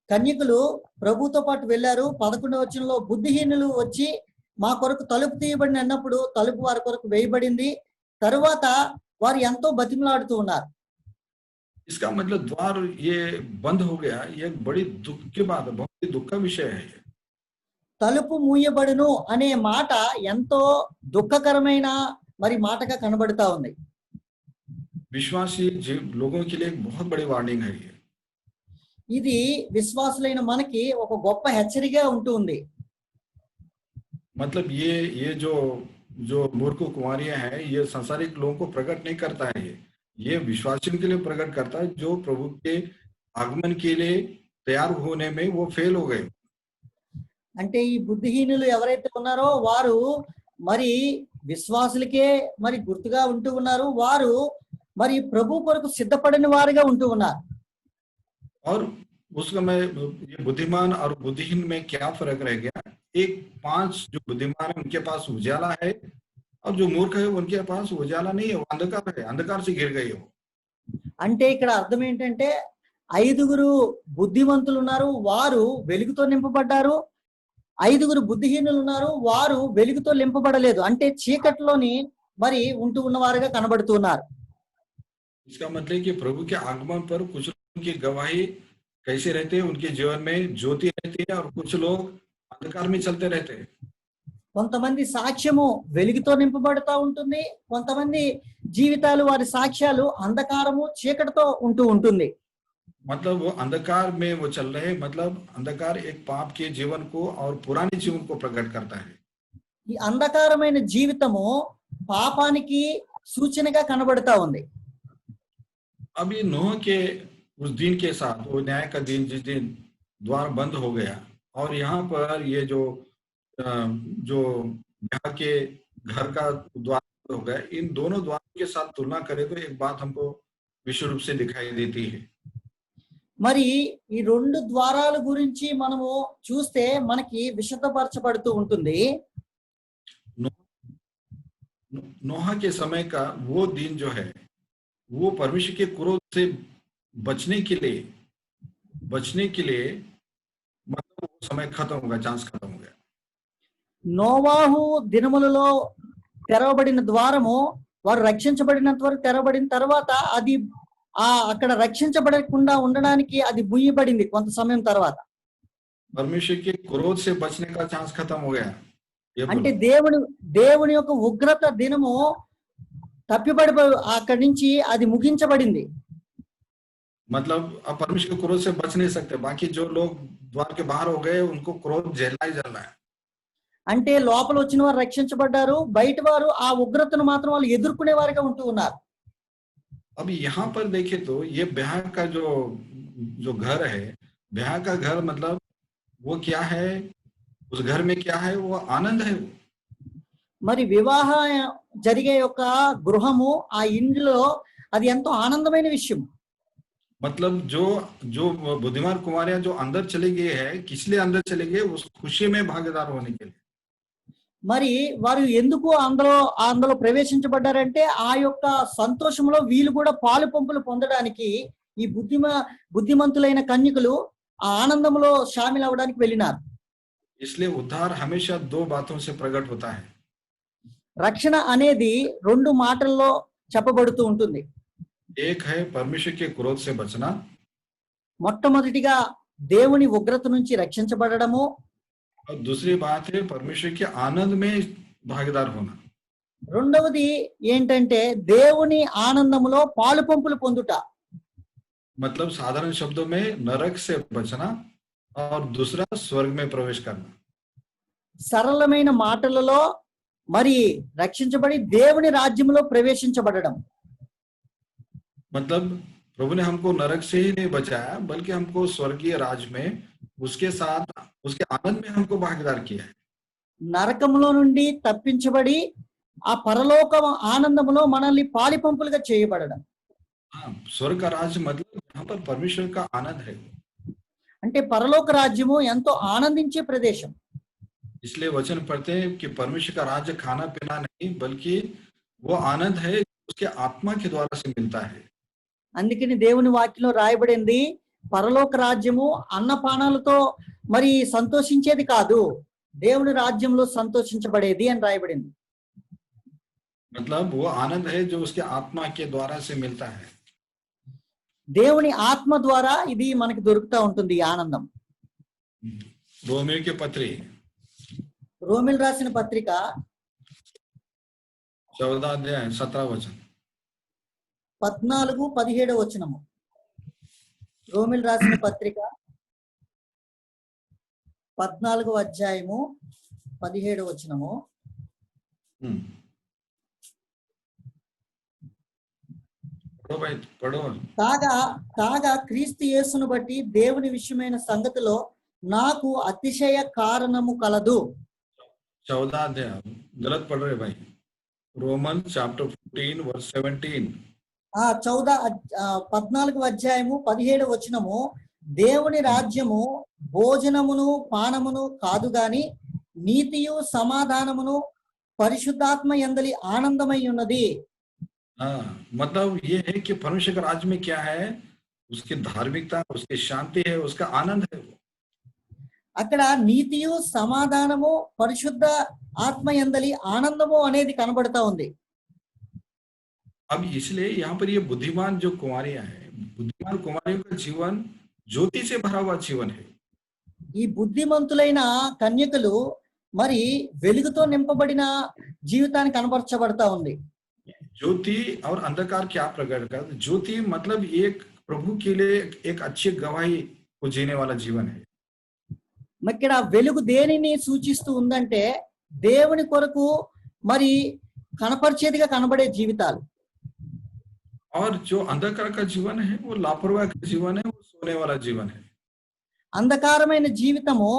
కన్యకులు ప్రభుతో పాటు వెళ్ళారు. 11వ వచనంలో బుద్ధిహీనులు వచ్చి మా కొరకు తలుపు తీయబడిన అన్నప్పుడు తలుపు వారి కొరకు వేయబడింది. తరువాత వారు ఎంతో బతిమలాడుతూ ఉన్నారు. इसका मतलब द्वार ये बंद हो गया, ये बड़ी दुख की बात है, बहुत ही दुख का विषय है. తలుపు మూయబడును అనే మాట ఎంతో దుఃఖకరమైన మరి మాటగా కనబడతా ఉంది. विश्वासी लोगों के लिए एक बहुत बड़ी वार्निंग है ये. ఇది విశ్వాసులైన మనకి ఒక గొప్ప హెచ్చరికగా ఉంటుంది. मतलब ये जो मूर्ख कुंवारियां हैं, ये संसारिक लोगों को प्रकट नहीं करता है, ये विश्वासियों के लिए प्रकट करता है जो प्रभु के आगमन के लिए तैयार होने में वो फेल हो गए. అంటే ఈ బుద్ధిహీనులు ఎవరైతే ఉన్నారో వారు మరి విశ్వాసులకే మరి గుర్తుగా ఉంటూ ఉన్నారు. వారు మరి ప్రభు కొరకు సిద్ధపడిన వారుగా ఉంటూ ఉన్నారు. और उस समय ये बुद्धिमान और बुद्धिहीन में क्या फर्क रह गया? एक 5 जो बुद्धिमान है उनके पास उजाला है और जो मूर्ख है उनके पास उजाला नहीं है, वो अंधकार है, अंधकार से घिर गई हो. అంటే ఇక్కడ అర్థం ఏంటంటే 5గురు బుద్ధిమంతులు ఉన్నారు, వారు వెలుగుతో నింపబడ్డారు. 5గురు బుద్ధిహీనులు ఉన్నారు, వారు వెలుగుతో నింపబడలేదు. అంటే చీకట్లోని మరి ఉంటూ ఉన్నవారుగా కనబడుతున్నారు. इसका मतलब कि प्रभु के आगमन पर कुछ लोगों की गवाही कैसे रहते हैं, उनके जीवन में ज्योति रहती है और कुछ लोग अंधकार में चलते रहते हैं. కొంతమంది సాక్ష్యము వెలుగుతో నింపబడుతూ ఉంటుంది, కొంతమంది జీవితాలు వారి సాక్ష్యాలు అంధకారము చీకటితో ఉంటూ ఉంటుంది. मतलब वो अंधकार में वो चल रहे हैं, मतलब अंधकार एक पाप के जीवन को और पुराने जीवन को प्रकट करता है. ఈ అంధకారమైన జీవితము పాపానికి సూచనగా కనబడతా ఉంది. अभी नूह के उस दिन के साथ वो न्याय का दिन जिस दिन द्वार बंद हो गया और यहाँ पर ये जो ब्याह के घर का द्वार हो गया, इन दोनों द्वारों के साथ तुलना करें तो एक बात हमको विशुद्ध रूप से दिखाई देती है. మరి ఈ రెండు ద్వారాల గురించి మనము చూస్తే మనకి విశుద్ధపరచబడుతూ ఉంటుంది. नोहा के समय का वो दिन जो है वो परमेश्वर के क्रोध से बचने के लिए मतलब वो समय खत्म हो गया, चांस खत्म हो गया. నోవాహు దినములలో తెరవబడిన ద్వారము వారు రక్షించబడినంత వరకు తెరవబడిన తర్వాత అది అక్కడ రక్షించబడకుండా ఉండడానికి అది మూయబడింది కొంత సమయం తర్వాత. परमेश्वर के क्रोध से बचने का चांस खत्म हो गया. అంటే దేవుని యొక్క ఉగ్రత దినము తప్పిబడి అక్కడి నుంచి అది ముగించబడింది. मतलब अब परमेश्वर के क्रोध से बच नहीं सकते, बाकी जो लोग द्वार के बाहर हो गए उनको क्रोध झेलना ही झेलना है. అంటే లోపల వచ్చిన వారు रक्षించబడ్డారు, బయట వారు ఆ ఉగ్రతను మాత్రం వాళ్ళు ఎదుర్కొనే వారిగా ఉంటూ ఉన్నారు. अब यहाँ पर देखें तो ये ब्याह का जो घर है, ब्याह का घर मतलब वो क्या है, उस घर में क्या है, वो आनंद है वो। మరి వివాహ జరిగే యొక్క గృహము ఆ ఇంట్లో అది ఎంతో ఆనందమైన విషయం. मतलब जो जो बुद्धिमान कुमारियां जो अंदर चले गए हैं, किस लिए अंदर चले गए, उस खुशी में भागीदार होने के लिए। మరి వారు ఎందుకు అందులో ప్రవేశించబడ్డారంటే ఆ యొక్క సంతోషంలో వీళ్ళు కూడా పాలు పంపులు పొందడానికి ఈ బుద్ధిమంతులైన కన్యకులు ఆ ఆనందంలో షామిల్ అవ్వడానికి వెళ్ళినారు. इसलिए उद्धार हमेशा दो बातों से प्रकट होता है। రక్షణ అనేది రెండు మాటల్లో చెప్పబడుతూ ఉంటుంది. एक है परमेश्वर के क्रोध से बचना, మొట్టమొదటిగా దేవుని ఉగ్రత నుంచి రక్షించబడడము, और दूसरी बात है परमेश्वर के आनंद में भागीदार होना। రెండవది ఏంటంటే దేవుని ఆనందములో పాలు పంపులు పొందుట. मतलब साधारण शब्दों में नरक से बचना और दूसरा स्वर्ग में प्रवेश करना। సరళమైన మాటలలో మరి రక్షించబడి దేవుని రాజ్యంలో ప్రవేశించబడడం. मतलब प्रभु ने हमको नरक से ही नहीं बचाया, बल्कि हमको स्वर्गीय राज में उसके साथ उसके आनंद में हमको भागीदार किया है। నరకంలో నుండి తప్పించబడి ఆ పరలోక ఆనందములో మనల్ని పాలి పంపులుగా చేయబడడం. हाँ, स्वर्ग का राज मतलब यहाँ पर परमेश्वर का आनंद है। అంటే పరలోక రాజ్యము ఎంతో ఆనందించే ప్రదేశం. इसलिए वचन पढ़ते हैं कि परमेश्वर का राज्य खाना पीना नहीं, बल्कि वो आनंद है उसके आत्मा के द्वारा से मिलता है। అందుకని దేవుని వాక్యంలో రాయబడింది పరలోక రాజ్యము అన్నపానాలతో మరి సంతోషించేది కాదు, దేవుని రాజ్యంలో సంతోషించబడేది అని రాయబడింది. मतलब वो आनंद है जो उसके आत्मा के द्वारा से मिलता है। దేవుని ఆత్మ ద్వారా ఇది మనకి దొరుకుతూ ఉంటుంది ఈ ఆనందం. रोमियो के पत्री రోమిల్ రాసిన పత్రిక 14 अध्याय 17 वचन। 14-17 వచనము. రోమిల్ రాసిన పత్రిక 14వ అధ్యాయము 17 వచనము. पढ़ो भाई, पढ़ो। కాగా క్రీస్తు యేసును బట్టి దేవుని విషయమైన సంగతిలో నాకు అతిశయ కారణము కలదు. 14 अध्याय गलत पढ़ रहे भाई। Roman chapter 14 verse 17। 14వ అధ్యాయము 17 వచనము. దేవుని రాజ్యము భోజనమును పానమును కాదు గాని నీతియు సమాధానమును పరిశుద్ధాత్మ యందలి ఆనందమై ఉన్నది. हाँ, मतलब ये है कि परमेश्वर का राज्य में क्या है, उसकी धार्मिकता, उसकी शांति है, उसका आनंद है वो। అక్కడ నీతియు సమాధానము పరిశుద్ధ ఆత్మ యందలి ఆనందము అనేది కనబడతా ఉంది. अब इसलिए यहाँ पर ये बुद्धिमान जो कुमारियां हैं, बुद्धिमान कुमारियों का जीवन ज्योति से भरा हुआ जीवन है। ఈ బుద్ధిమంతులైన కన్యకలు మరి వెలుగుతో నింపబడిన జీవితాన్ని కనబరచబడతా ఉంది. ज्योति और अंधकार क्या प्रकट कर, ज्योति मतलब एक प्रभु के लिए एक अच्छी गवाही को जीने वाला जीवन है। ఇక్కడ వెలుగు దేనిని సూచిస్తూ ఉందంటే దేవుని కొరకు మరి కనపరిచేదిగా కనబడే జీవితాలు. और जो अंधकार का जीवन है वो लापरवाह का जीवन है, वो सोने वाला जीवन है। అంధకారమైన జీవితము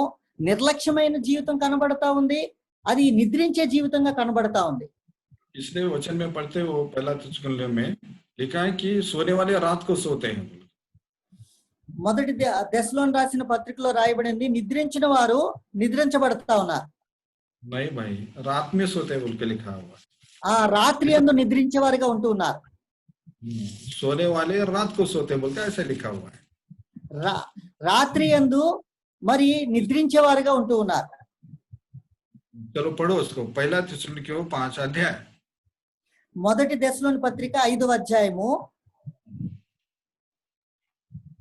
నిర్లక్ష్యమైన జీవితం కనబడతా ఉంది, అది నిద్రించే జీవితంగా కనబడతా ఉంది. इसलिए वचन में पढ़ते हो पहला तिस्सलुनीके में लिखा है कि सोने वाले रात को सोते हैं। మొదటి దెస్సలోని రాసిన పత్రికలో రాయబడింది నిద్రించిన వారు నిద్రించబడతా ఉన్నారు. नहीं भाई, रात में सोते हैं बोल के लिखा हुआ। ఆ రాత్రి యందు నిద్రించే వారిగా ఉంటూ ఉన్నారు. सोने वाले रात को सोते हैं बोल के ऐसे लिखा हुआ है। రాత్రి యందు మరి నిద్రించే వారిగా ఉంటూ ఉన్నారు. चलो पढ़ो उसको, पहला तिस्सलुनीके 5 अध्याय। మొదటి దెస్సలోని పత్రిక 5వ అధ్యాయము.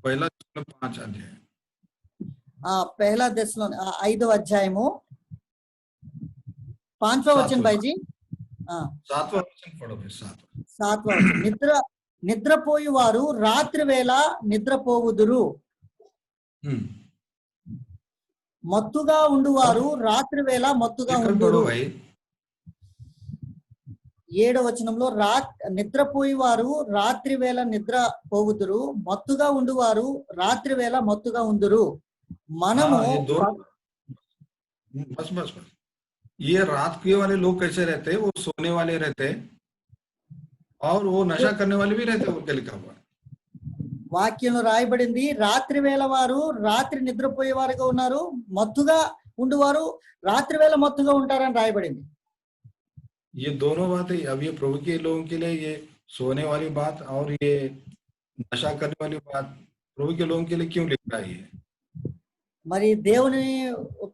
पहला तिस्सलुनीके 5 अध्याय। पहला దెస్సలోని 5వ అధ్యాయము 5వ వచనం भाईजी। 7वां वचन पढ़ो भाई। 7వ వచనం. నిద్రపోయి వారు రాత్రి వేళ నిద్రపోవుదురు, మత్తుగా ఉండువారు రాత్రి వేళ మత్తుగా ఉండురు. 7వ వచనంలో నిద్రపోయి వారు రాత్రి వేళ నిద్ర పోవుదురు, మత్తుగా ఉండువారు రాత్రి వేళ మత్తుగా ఉందురు. మనము हाँ, ये दोनों बस बस बस ये रात के वाले लोग कैसे रहते हैं, वो सोने वाले रहते हैं और वो नशा करने वाले भी रहते हैं, वो क्या लिखा हुआ है। వాక్యంలో రాయబడింది, రాత్రి వేళ వారు రాత్రి నిద్రపోయేవారుగా ఉన్నారు, మత్తుగా ఉండువారు రాత్రి వేళ మత్తుగా ఉంటారని రాయబడింది. ये दोनों बातें अब ये प्रभु के लोगों के लिए ये सोने वाली बात और ये नशा करने वाली बात प्रभु के लोगों के लिए क्यों लिख रहा है ये? మరి దేవుని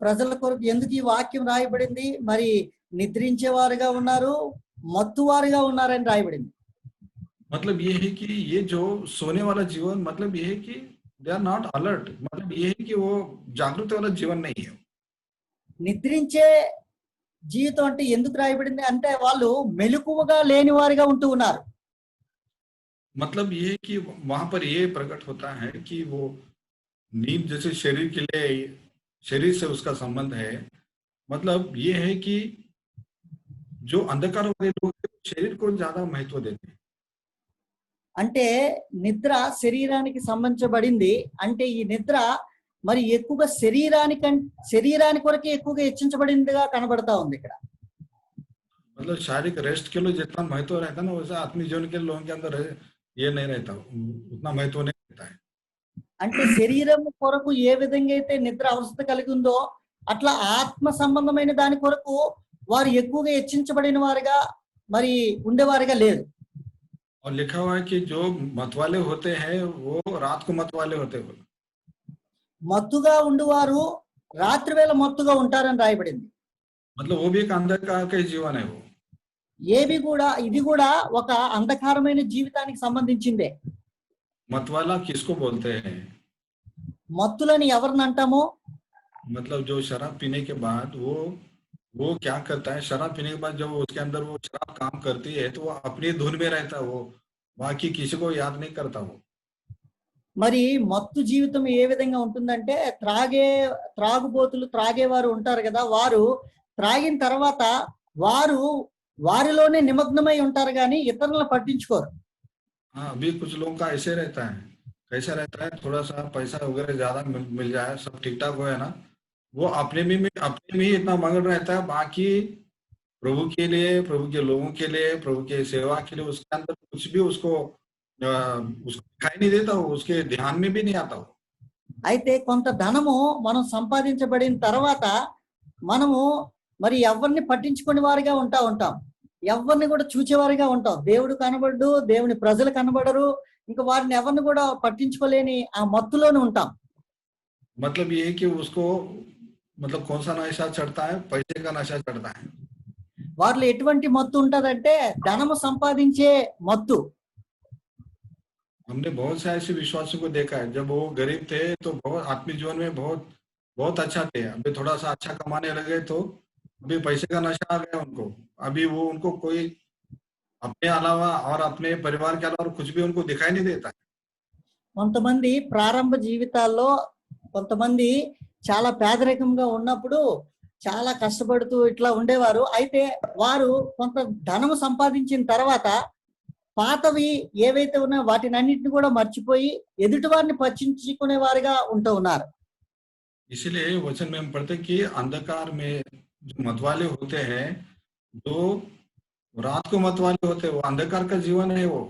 ప్రజల కొరకు ఎందుకు ఈ వాక్యం రాయబడింది? మరి నిద్రించేవారుగా ఉన్నారు, మత్తువారుగా ఉన్నారని రాయబడింది. मतलब ये है कि ये जो सोने वाला जीवन मतलब ये है कि दे आर नॉट अलर्ट, मतलब ये है कि वो जागृत वाला जीवन नहीं है। నిద్రించే జీవితం అంటే ఎందుకు రాయబడింది అంటే వాళ్ళు మెలకువగా లేని వారిగా ఉంటూ ఉన్నారు. मतलब ये है कि वहां पर ये प्रकट होता है कि वो नींद जैसे शरीर के लिए शरीर से उसका संबंध है, मतलब ये है कि जो अंधकार वाले लोग हैं, शरीर को ज्यादा महत्व देते हैं। అంటే నిద్ర శరీరానికి సంబంధించబడింది. అంటే ఈ నిద్ర మరి ఎక్కువగా శరీరాని కొరకే ఎక్కువగా హెచ్చించబడిందిగా కనబడతా ఉంది ఇక్కడ. मतलब शारीरिक रेस्ट के लिए जितना महत्व रहता है ना, वैसा आत्मिक जीवन के लोगों के अंदर ये नहीं रहता, उतना महत्व नहीं रहता है। అంటే శరీరం కొరకు ఏ విధంగా అయితే నిద్ర అవసరత కలిగి ఉందో అట్లా ఆత్మ సంబంధమైన దాని కొరకు వారు ఎక్కువగా హెచ్చించబడిన వారుగా మరి ఉండేవారుగా లేరు. और लिखा हुआ है कि जो मतवाले होते हैं वो रात को मतवाले होते हैं। మత్తుగా ఉండువారు రాత్రి వేళ మత్తుగా ఉంటారని రాయబడింది. मतलब वो भी एक अंधकार का ही जीवन है वो। ఇది కూడా ఒక అంధకారమైన జీవితానికి సంబంధించిందే. मतवाला किसको बोलते हैं? మత్తులని ఎవరిని అంటామో, मतलब जो शराब पीने के बाद वो क्या करता है, शराब पीने के बाद जब उसके अंदर वो शराब काम करती है तो वो अपनी धुन में रहता है, वो बाकी किसी को याद नहीं करता वो। మరి మత్తు జీవితం ఏ విధంగా ఉంటుందంటే త్రాగుబోతులు త్రాగేవారు ఉంటారు కదా, వారు త్రాగిన తర్వాత వారిలోనే నిమగ్నమై ఉంటారు కానీ ఇతరులను పట్టించుకోరు. हाँ, अभी कुछ लोगों का ऐसे रहता है, कैसा रहता है, थोड़ा सा पैसा वगैरह ज्यादा मिल जाए, सब ठीक ठाक हो है ना, वो अपने में ही इतना मगन रहता है, बाकी प्रभु के लिए, प्रभु के लोगों के लिए, प्रभु के सेवा के लिए उसके अंदर कुछ भी उसको दिखाई नहीं देता, वो उसके ध्यान में भी नहीं आता वो। అయితే కొంత ధనము మనం సంపాదించబడిన తర్వాత మనము మరి ఎవరిని పట్టించుకునే వారిగా ఉంటాం, ఎవరిని కూడా చూచేవారిగా ఉంటాం. దేవుడు కనబడు, దేవుని ప్రజలు కనబడరు, ఇంకా వారిని ఎవరిని కూడా పట్టించుకోలేని ఆ మత్తులోనే ఉంటాం. मतलब ये है कि उसको मतलब कौन सा नशा चढ़ता है, पैसे का नशा चढ़ता है। వారిలో ఎటువంటి మత్తు ఉంటదంటే ధనము సంపాదించే మత్తు. हमने बहुत से ऐसे विश्वासों को देखा है, जब वो गरीब थे तो बहुत आत्मिक जीवन में बहुत बहुत अच्छा थे, अभी थोड़ा सा अच्छा कमाने लगे तो अभी पैसे का नशा आ गया उनको, अभी वो उनको कोई अपने अलावा और अपने परिवार के अलावा कुछ भी उनको दिखाई नहीं देता है। కొంతమంది ప్రారంభ జీవితాల్లో కొంతమంది చాలా పేదరికంగా ఉన్నప్పుడు చాలా కష్టపడుతూ ఇట్లా ఉండేవారు. అయితే వారు కొంత ధనము సంపాదించిన తర్వాత పాతవి ఏవైతే ఉన్నాయో వాటిని అన్నింటిని కూడా మర్చిపోయి ఎదుటి వారిని పట్టించుకునే వారిగా ఉంటూ ఉన్నారు. इसलिए वचन में हम पढ़ते कि अंधकार में जो मतवाले होते हैं, जो रात को मतवाले होते हैं, वो अंधकार का जीवन है वो।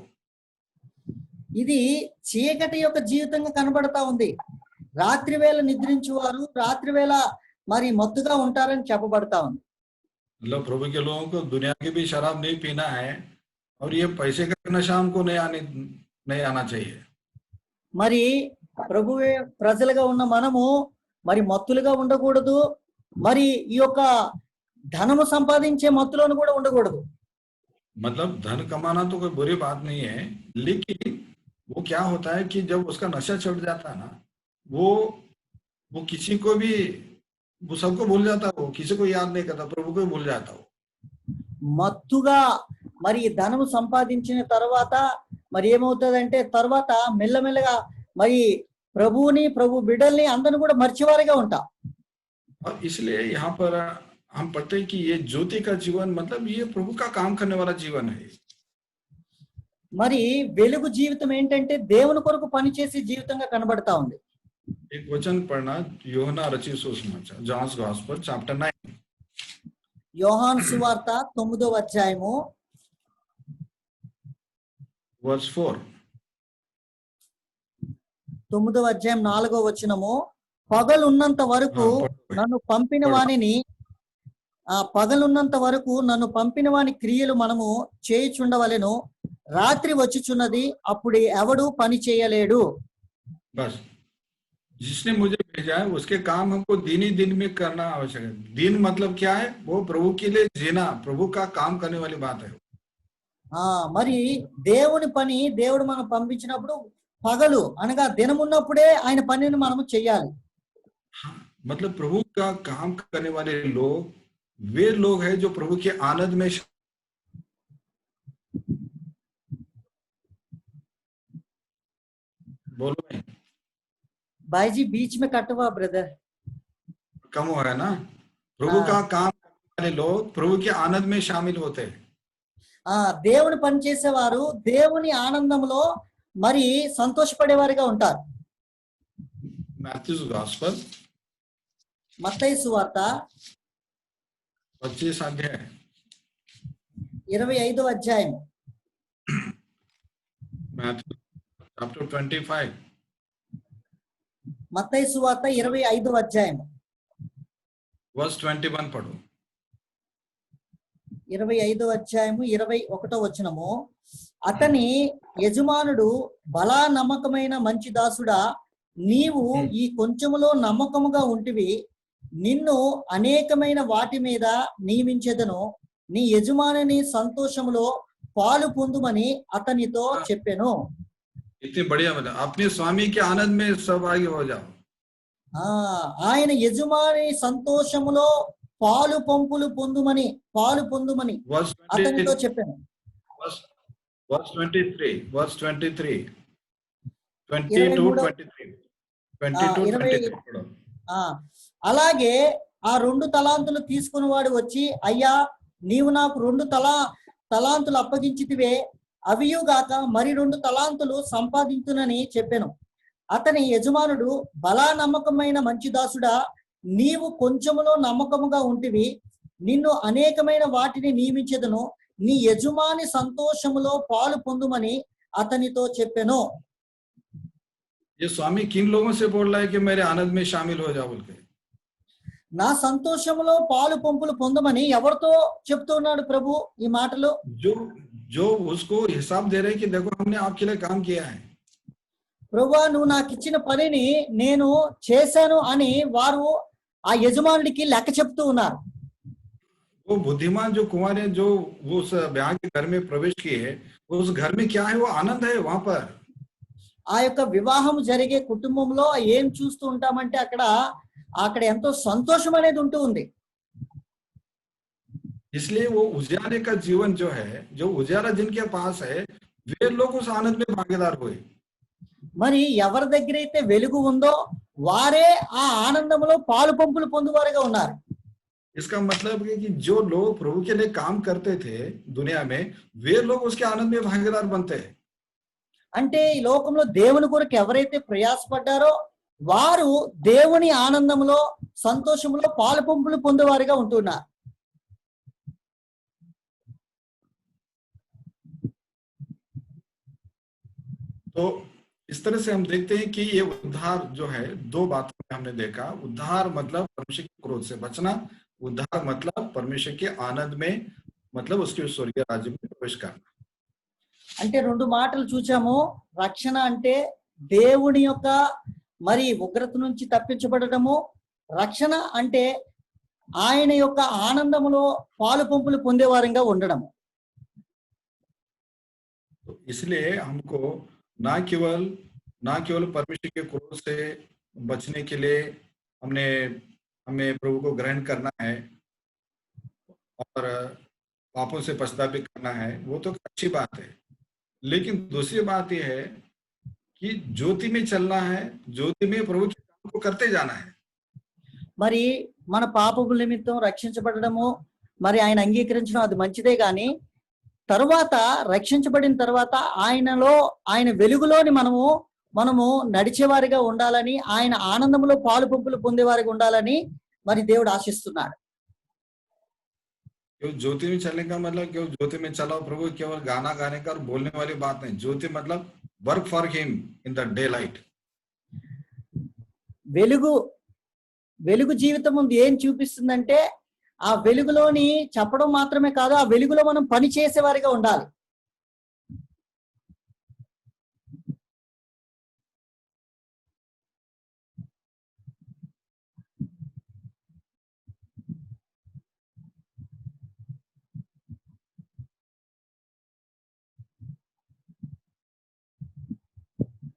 ఇది చీకటి యొక్క జీవితంగా కనబడతా ఉంది. రాత్రి వేళ నిద్రించువారు రాత్రి వేళ మరి మత్తుగా ఉంటారని చెప్పబడతా ఉంది. मतलब प्रभु के लोगों को दुनिया की भी शराब नहीं पीना है और ये पैसे का नशा हमको नहीं आना चाहिए। మరి ప్రభువే ప్రజలుగా ఉన్న మనము మరి మత్తులుగా ఉండకూడదు, మరి ఈ యొక్క ధనము సంపాదించే మత్తులోను కూడా ఉండకూడదు. मतलब धन कमाना तो कोई बुरी बात नहीं है, लेकिन वो क्या होता है कि जब उसका नशा चढ़ जाता है ना, वो किसी को भी, वो सबको भूल जाता है, वो किसी को याद नहीं करता, प्रभु को ही भूल जाता है। మత్తుగా మరి ధనము సంపాదించిన తర్వాత మరి ఏమవుతుందంటే తర్వాత మెల్లమెల్లగా మరి ప్రభువుని ప్రభు బిడ్డల్ని అందరిని కూడా మర్చివారిగా ఉంటాం. और इसलिए यहाँ पर हम पढ़ते हैं कि ये ज्योति का जीवन मतलब ये प्रभु का काम करने वाला जीवन है। మరి వెలుగు జీవితం ఏంటంటే దేవుని కొరకు పనిచేసే జీవితంగా కనబడతా ఉంది. एक वचन पढ़ना, यूहन्ना रचित सुसमाचार, जॉन्स गॉस्पेल चैप्टर 9 యోహాను సువార్త 9వ అధ్యాయము वर्स 4. 9వ అధ్యాయం 4వ వచనము, పగలున్నంత వరకు నన్ను పంపిన వానిని పగలున్నంత వరకు నన్ను పంపిన వాని క్రియలు మనము చేయుచుండవలెను, రాత్రి వచ్చుచున్నది, అప్పుడు ఎవడు పని చేయలేడు. बस जिसने मुझे भेजा है उसके काम हमको दिन ही दिन में करना आवश्यक है. दिन मतलब क्या है? वो प्रभु के लिए जीना, प्रभु का काम करने वाली बात है. మరి దేవుని పని దేవుడు మనం పంపించినప్పుడు పగలు అనగా దినమున్నప్పుడే ఆయన పనిని మనము చెయ్యాలి. मतलब प्रभु का काम करने वाले लोग वे लोग हैं जो प्रभु के आनंद में बोलो भाई, भाई जी बीच में कटवा ब्रदर, कम हो है ना. प्रभु का काम करने वाले लोग प्रभु के आनंद में शामिल होते हैं. దేవుని పని చేసేవారు దేవుని ఆనందంలో మరి సంతోషపడేవారిగా ఉంటారు. मैथ्यूज गॉस्पेल మత్తయి సువార్త 25 अध्याय 25వ అధ్యాయం, मैथ्यू चैप्टर 25 మత్తయి సువార్త 25వ అధ్యాయం वर्स 21 पढ़ो. 25వ అధ్యాయము 21వ వచనము, అతని యజమానుడు, బలా నమ్మకమైన మంచి దాసుడా, నీవు ఈ కొంచెములో నమ్మకముగా ఉంటివి, నిన్ను అనేకమైన వాటి మీద నియమించెదను, నీ యజమానుని సంతోషములో పాలు పొందుమని అతనితో చెప్పెను. इतनी बढ़िया मतलब अपने स्वामी के आनंद में सहभागी हो जाओ. ఆయన యజమాని సంతోషములో పాలు పొందుమని అతనితో చెప్పాను. Verse 23 22 23 అలాగే ఆ 2 తలాంతులు తీసుకుని వాడు వచ్చి, అయ్యా నీవు నాకు 2 తలాంతులు అప్పగించితివే, అవియుగాక మరి 2 తలాంతులు సంపాదించునని చెప్పాను. అతని యజమానుడు, బలా నమ్మకమైన మంచి దాసుడా, నీవు కొంచెములో నమ్మకముగా ఉంటివి, నిన్ను అనేకమైన వాటిని నియమించెదను, నీ యజమాని సంతోషములో పాలు పొందుమని అతనితో చెప్పెను. ये स्वामी किन लोगों से बोल रहा है कि मेरे आनंद में शामिल हो जाओ बोल के? నా సంతోషములో పాలు పొందమని ఎవరితో చెప్తున్నాడు ప్రభు ఈ మాటలు? जो उसको हिसाब दे रहे कि देखो हमने आपके लिए काम किया है. ప్రభువా, నువ్వు నాకు ఇచ్చిన పనిని నేను చేశాను అని వారు ఆ యజమానుడికి లెక్క చెప్తూ ఉన్నారు. वो बुद्धिमान जो कुंवर है, जो वो उस ब्याह के घर में प्रवेश किए है, उस घर में क्या है? वो आनंद है वहां पर. ఆ యొక్క వివాహం జరిగే కుటుంబంలో ఏం చూస్తూ ఉంటామంటే అక్కడ ఎంతో సంతోషం అనేది ఉంటూ ఉంది. इसलिए वो उजाले का जीवन जो है, जो उजाला जिनके पास है, वे लोग उस आनंद में भागीदार हुए. మరి ఎవరి దగ్గర అయితే వెలుగు ఉందో వారే ఆ ఆనందంలో పాలు పొందువారుగా ఉన్నారు. इसका मतलब है कि जो लोग प्रभु के लिए काम करते थे दुनिया में, वे लोग उसके आनंद में भागीदार बनते हैं. అంటే ఈ లోకంలో దేవుని కొరకు ఎవరైతే ప్రయాసపడ్డారో వారు దేవుని ఆనందంలో సంతోషంలో పాలు పొందేవారిగా ఉంటున్నారు. तो इस तरह से हम देखते हैं कि ये उद्धार जो है, 2 बातों में हमने देखा. उद्धार मतलब परमेश्वर के क्रोध से बचना, उद्धार मतलब परमेश्वर के आनंद में, मतलब उसके स्वर्गीय राज्य में प्रवेश करना. అంటే 2 మాటలు చూచాము. రక్షణ అంటే దేవుని యొక్క మరి ఉగ్రత నుంచి తప్పించబడటము, రక్షణ అంటే ఆయన యొక్క ఆనందములో పాలు పొందేవారంగా ఉండడము. इसलिए हमको ना केवल परमेश्वर के क्रोध से बचने के लिए हमें प्रभु को ग्रहण करना है और पापों से पश्चाताप करना है, वो तो अच्छी बात है. लेकिन दूसरी बात यह है कि ज्योति में चलना है, ज्योति में प्रभु के काम को करते जाना है. మరి మన పాపముల నిమిత్తం రక్షించబడడము మరి ఆయన అంగీకరించడం అది మంచిదే, గాని తరువాత రక్షించబడిన తర్వాత ఆయన వెలుగులోని మనము మనము నడిచేవారిగా ఉండాలని, ఆయన ఆనందంలో పాలు పంపులు పొందేవారిగా ఉండాలని మరి దేవుడు ఆశిస్తున్నాడు. क्यों ज्योति में चलने का मतलब क्यों ज्योति में चलाओ प्रभु केवल गाना गाने का और बोलने वाली बात नहीं. ज्योति मतलब work for him in the day light. వెలుగు జీవితం ముందు ఏం చూపిస్తుందంటే ఆ వెలుగులోని చెప్పడం మాత్రమే కాదు, ఆ వెలుగులో మనం పని చేసేవారిగా ఉండాలి.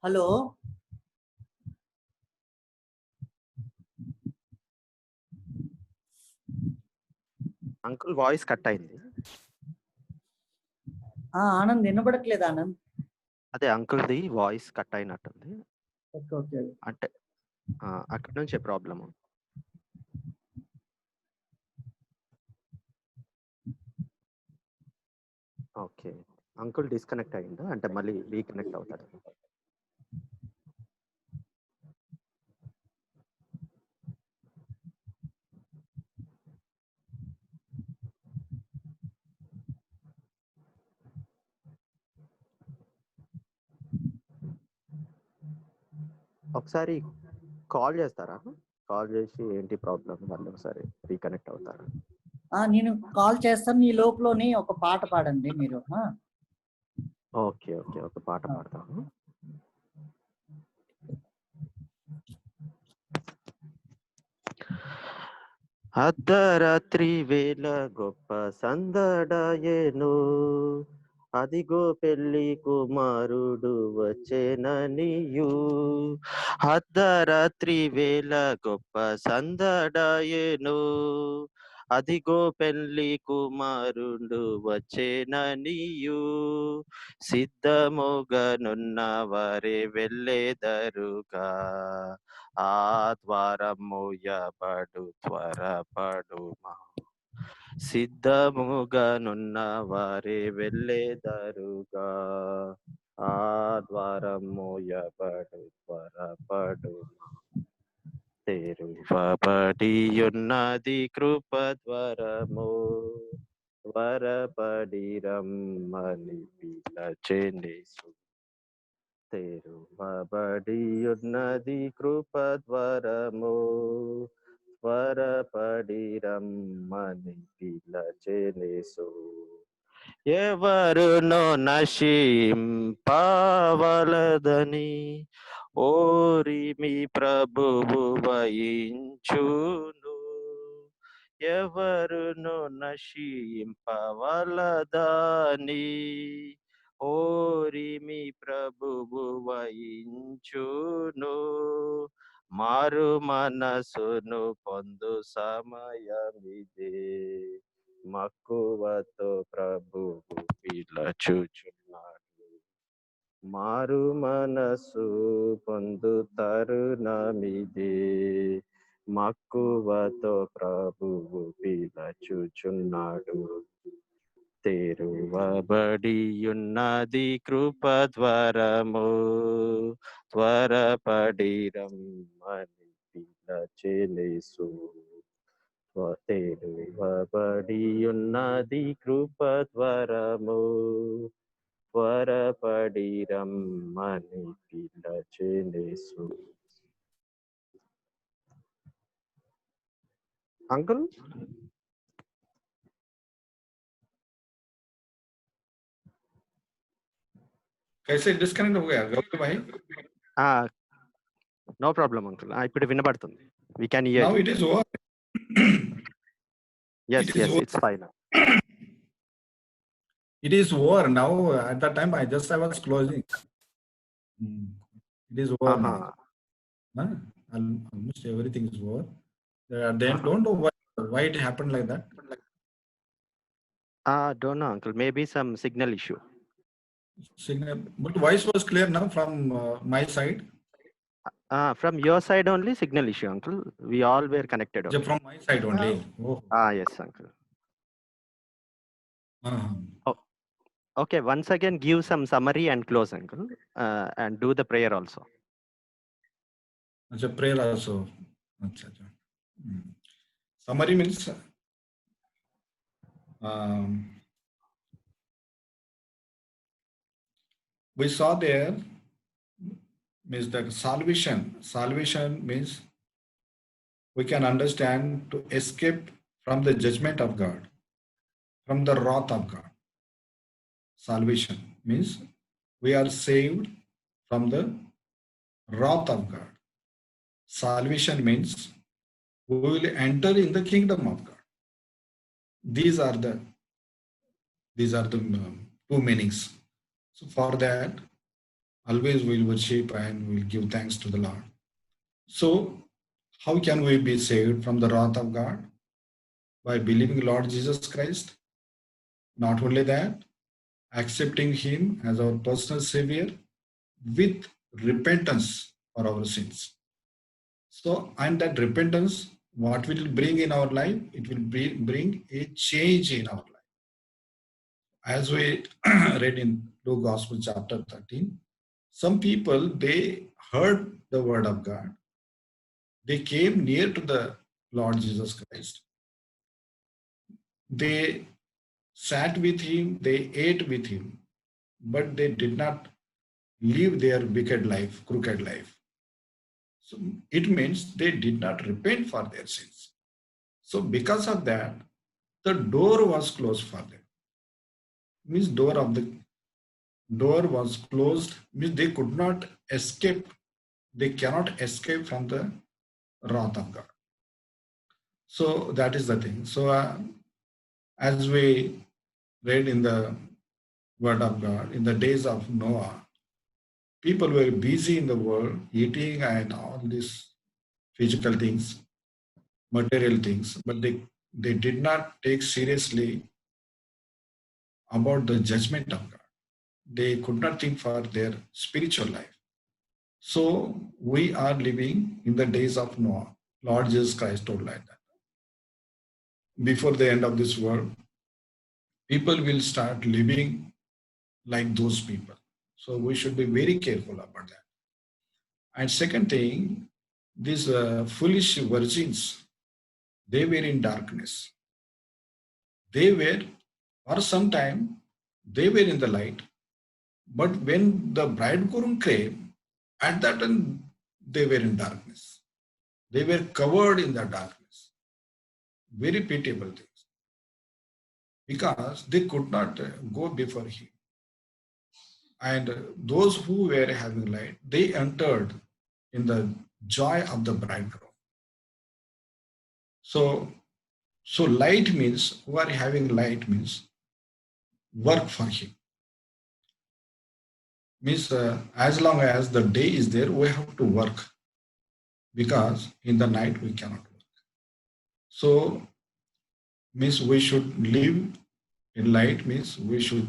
హలో, అంకుల్ వాయిస్ కట్ అయింది. ఆనంద్ వినబడట్లేదు ఆనంద్. అదే అంకుల్ది వాయిస్ కట్ అయినట్టుంది. ఓకే ఓకే, అంటే అక్కడ నుంచే ప్రాబ్లమ్. ఓకే, అంకుల్ డిస్కనెక్ట్ అయ్యిందా? అంటే మళ్ళీ రీకనెక్ట్ అవుతాడు. ఒకసారి కాల్ చేస్తారా? కాల్ చేసి ఏంటి ప్రాబ్లం వాళ్ళు ఒకసారి రీకనెక్ట్ అవుతారు. నేను కాల్ చేస్తాను. ఈ లోపలని ఒక పాట పాడండి మీరు. ఓకే ఓకే, ఒక పాట పాడతాను. అర్ధరాత్రి వేళ గొప్ప సందడాయేను, అదిగో పెళ్లి కుమారుడు వచ్చేననియు. అర్ధరాత్రి వేళ గొప్ప సందడాయేను, అదిగో పెళ్లి కుమారుడు వచ్చేననియు. సిద్ధముగానున్న వారే వెళ్ళేదరుగా, ఆ ద్వారం మూయబడు త్వరపడుమా. సిద్ధముగానున్న వారే వెళ్ళేదరుగా, ఆ ద్వారం మూయబడు త్వరపడుమా. తెరువబడి ఉన్నది కృప ద్వారము, త్వరపడి రమ్మని పిలచెనేసు. తెరువబడి ఉన్నది కృప ద్వారము, త్వరపడి రమ్మని పిలచెనేసు. ఎవరునో నశింపవలదని ఓరిమి ప్రభువు వహించును. ఎవరును నశింపవలదని ఓరిమి ప్రభువు వహించును. మారు మనసును పొందు సమయమిదే, మక్కువతో ప్రభువు పిలచుచున్నాడు. మారు మనసు పొందు తరుణమిదే, మక్కువతో ప్రభువు పిలచుచున్నాడు. తెరువబడి ఉన్నది కృప ద్వారము, త్వరపడి రమ్మని పిలచెనేసు. తెరువబడి ఉన్నది కృప ద్వారము, త్వరపడి రమ్మని పిలచెనేసు. అంకుల్ कैसे डिस्कनेक्ट हो गया गौरी भाई? No problem uncle. ఇప్పుడు వినబడుతుంది. We can hear. Now it is over. Yes, It is yes, over. it's fine. It is over now. At that time, I was closing. It is over now. Almost everything is over. They don't know why it happened like that. Don't know, uncle. Maybe some signal issue. Signal, but voice was clear now from my side. From your side only signal issue, uncle. We all were connected. Only. From my side only. Yes, uncle. Okay, once again, give some summary and close, uncle, and do the prayer also. अच्छा, prayer also. अच्छा, अच्छा. Summary means we saw there means that salvation. Salvation means we can understand to escape from the judgment of God, from the wrath of God. Salvation means we are saved from the wrath of God. Salvation means we will enter in the kingdom of God. These are the two meanings. So for that, always we'll worship and we'll give thanks to the Lord. So how can we be saved from the wrath of God? By believing Lord Jesus Christ. Not only that, accepting Him as our personal Savior with repentance for our sins. So, and that repentance, what will it bring in our life? It will bring a change in our life. As we read in Luke Gospel chapter 13, some people, they heard the word of God. They came near to the Lord Jesus Christ. They sat with Him, they ate with Him, but they did not live their wicked life, crooked life. So it means they did not repent for their sins. So because of that, the door was closed for them. Means door was closed, means they could not escape. They cannot escape from the wrath of God. So that is the thing. So as we read in the word of God, in the days of Noah, people were busy in the world, eating and all these physical things, material things, but they did not take seriously about the judgment of God. They could not think for their spiritual life. So we are living in the days of Noah. Lord Jesus Christ told like that. Before the end of this world, people will start living like those people. So we should be very careful about that. And second thing, these foolish virgins, they were in darkness. They were, for some time, they were in the light. But when the bridegroom came, at that time, they were in darkness. They were covered in the darkness. Very pitiable things. Because they could not go before Him. And those who were having light, they entered in the joy of the bridegroom. So light means, who are having light means work for Him. Means as long as the day is there, we have to work. Because in the night we cannot work. So means we should live in light, means we should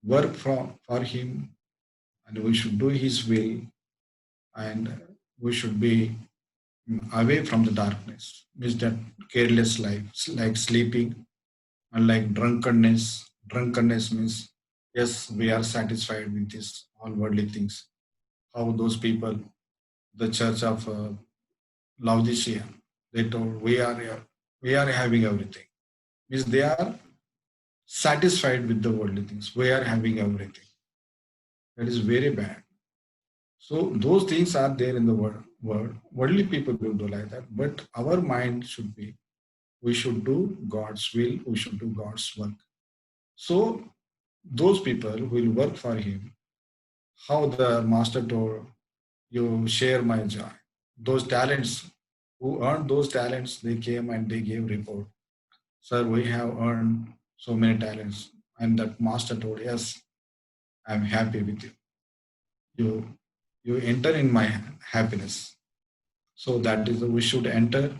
work for Him and we should do His will and we should be away from the darkness. Means that careless life, like sleeping and like drunkenness. Drunkenness means, yes, we are satisfied with this all worldly things. How those people, the church of Laodicea, they told we are having everything. Means they are satisfied with the worldly things. We are having everything. That is very bad. So those things are there in the world. Worldly people will do like that. But our mind should be, we should do God's will. We should do God's work. So those people will work for Him. How the master told, you share my joy. Those talents, who earned those talents, they came and they gave report. Sir, we have earned so many talents. And that master told, yes, I'm happy with you. You enter in my happiness. So that is, we should enter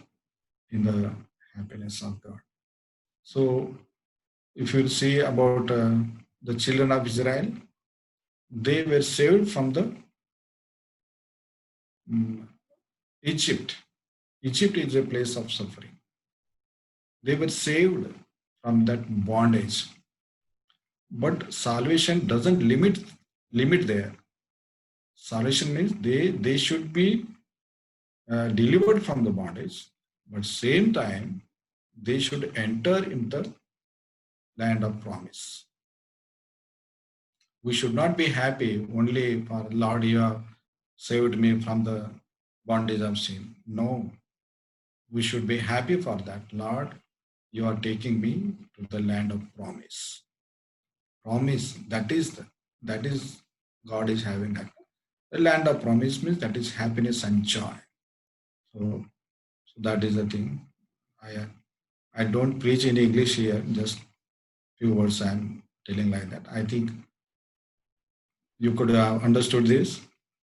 in the happiness of God. So if you see about the children of Israel, they were saved from the Egypt. Egypt is a place of suffering. They were saved from that bondage. but salvation doesn't limit there. Salvation means they should be delivered from the bondage, but same time they should enter in the land of promise. We should not be happy only for Lord, you have saved me from the bondage of sin. No, we should be happy for that. Lord, you are taking me to the land of promise. Promise, that is God is having that. The land of promise means that is happiness and joy. So that is the thing. I don't preach in English here, just few words I'm telling like that. I think you could have understood this.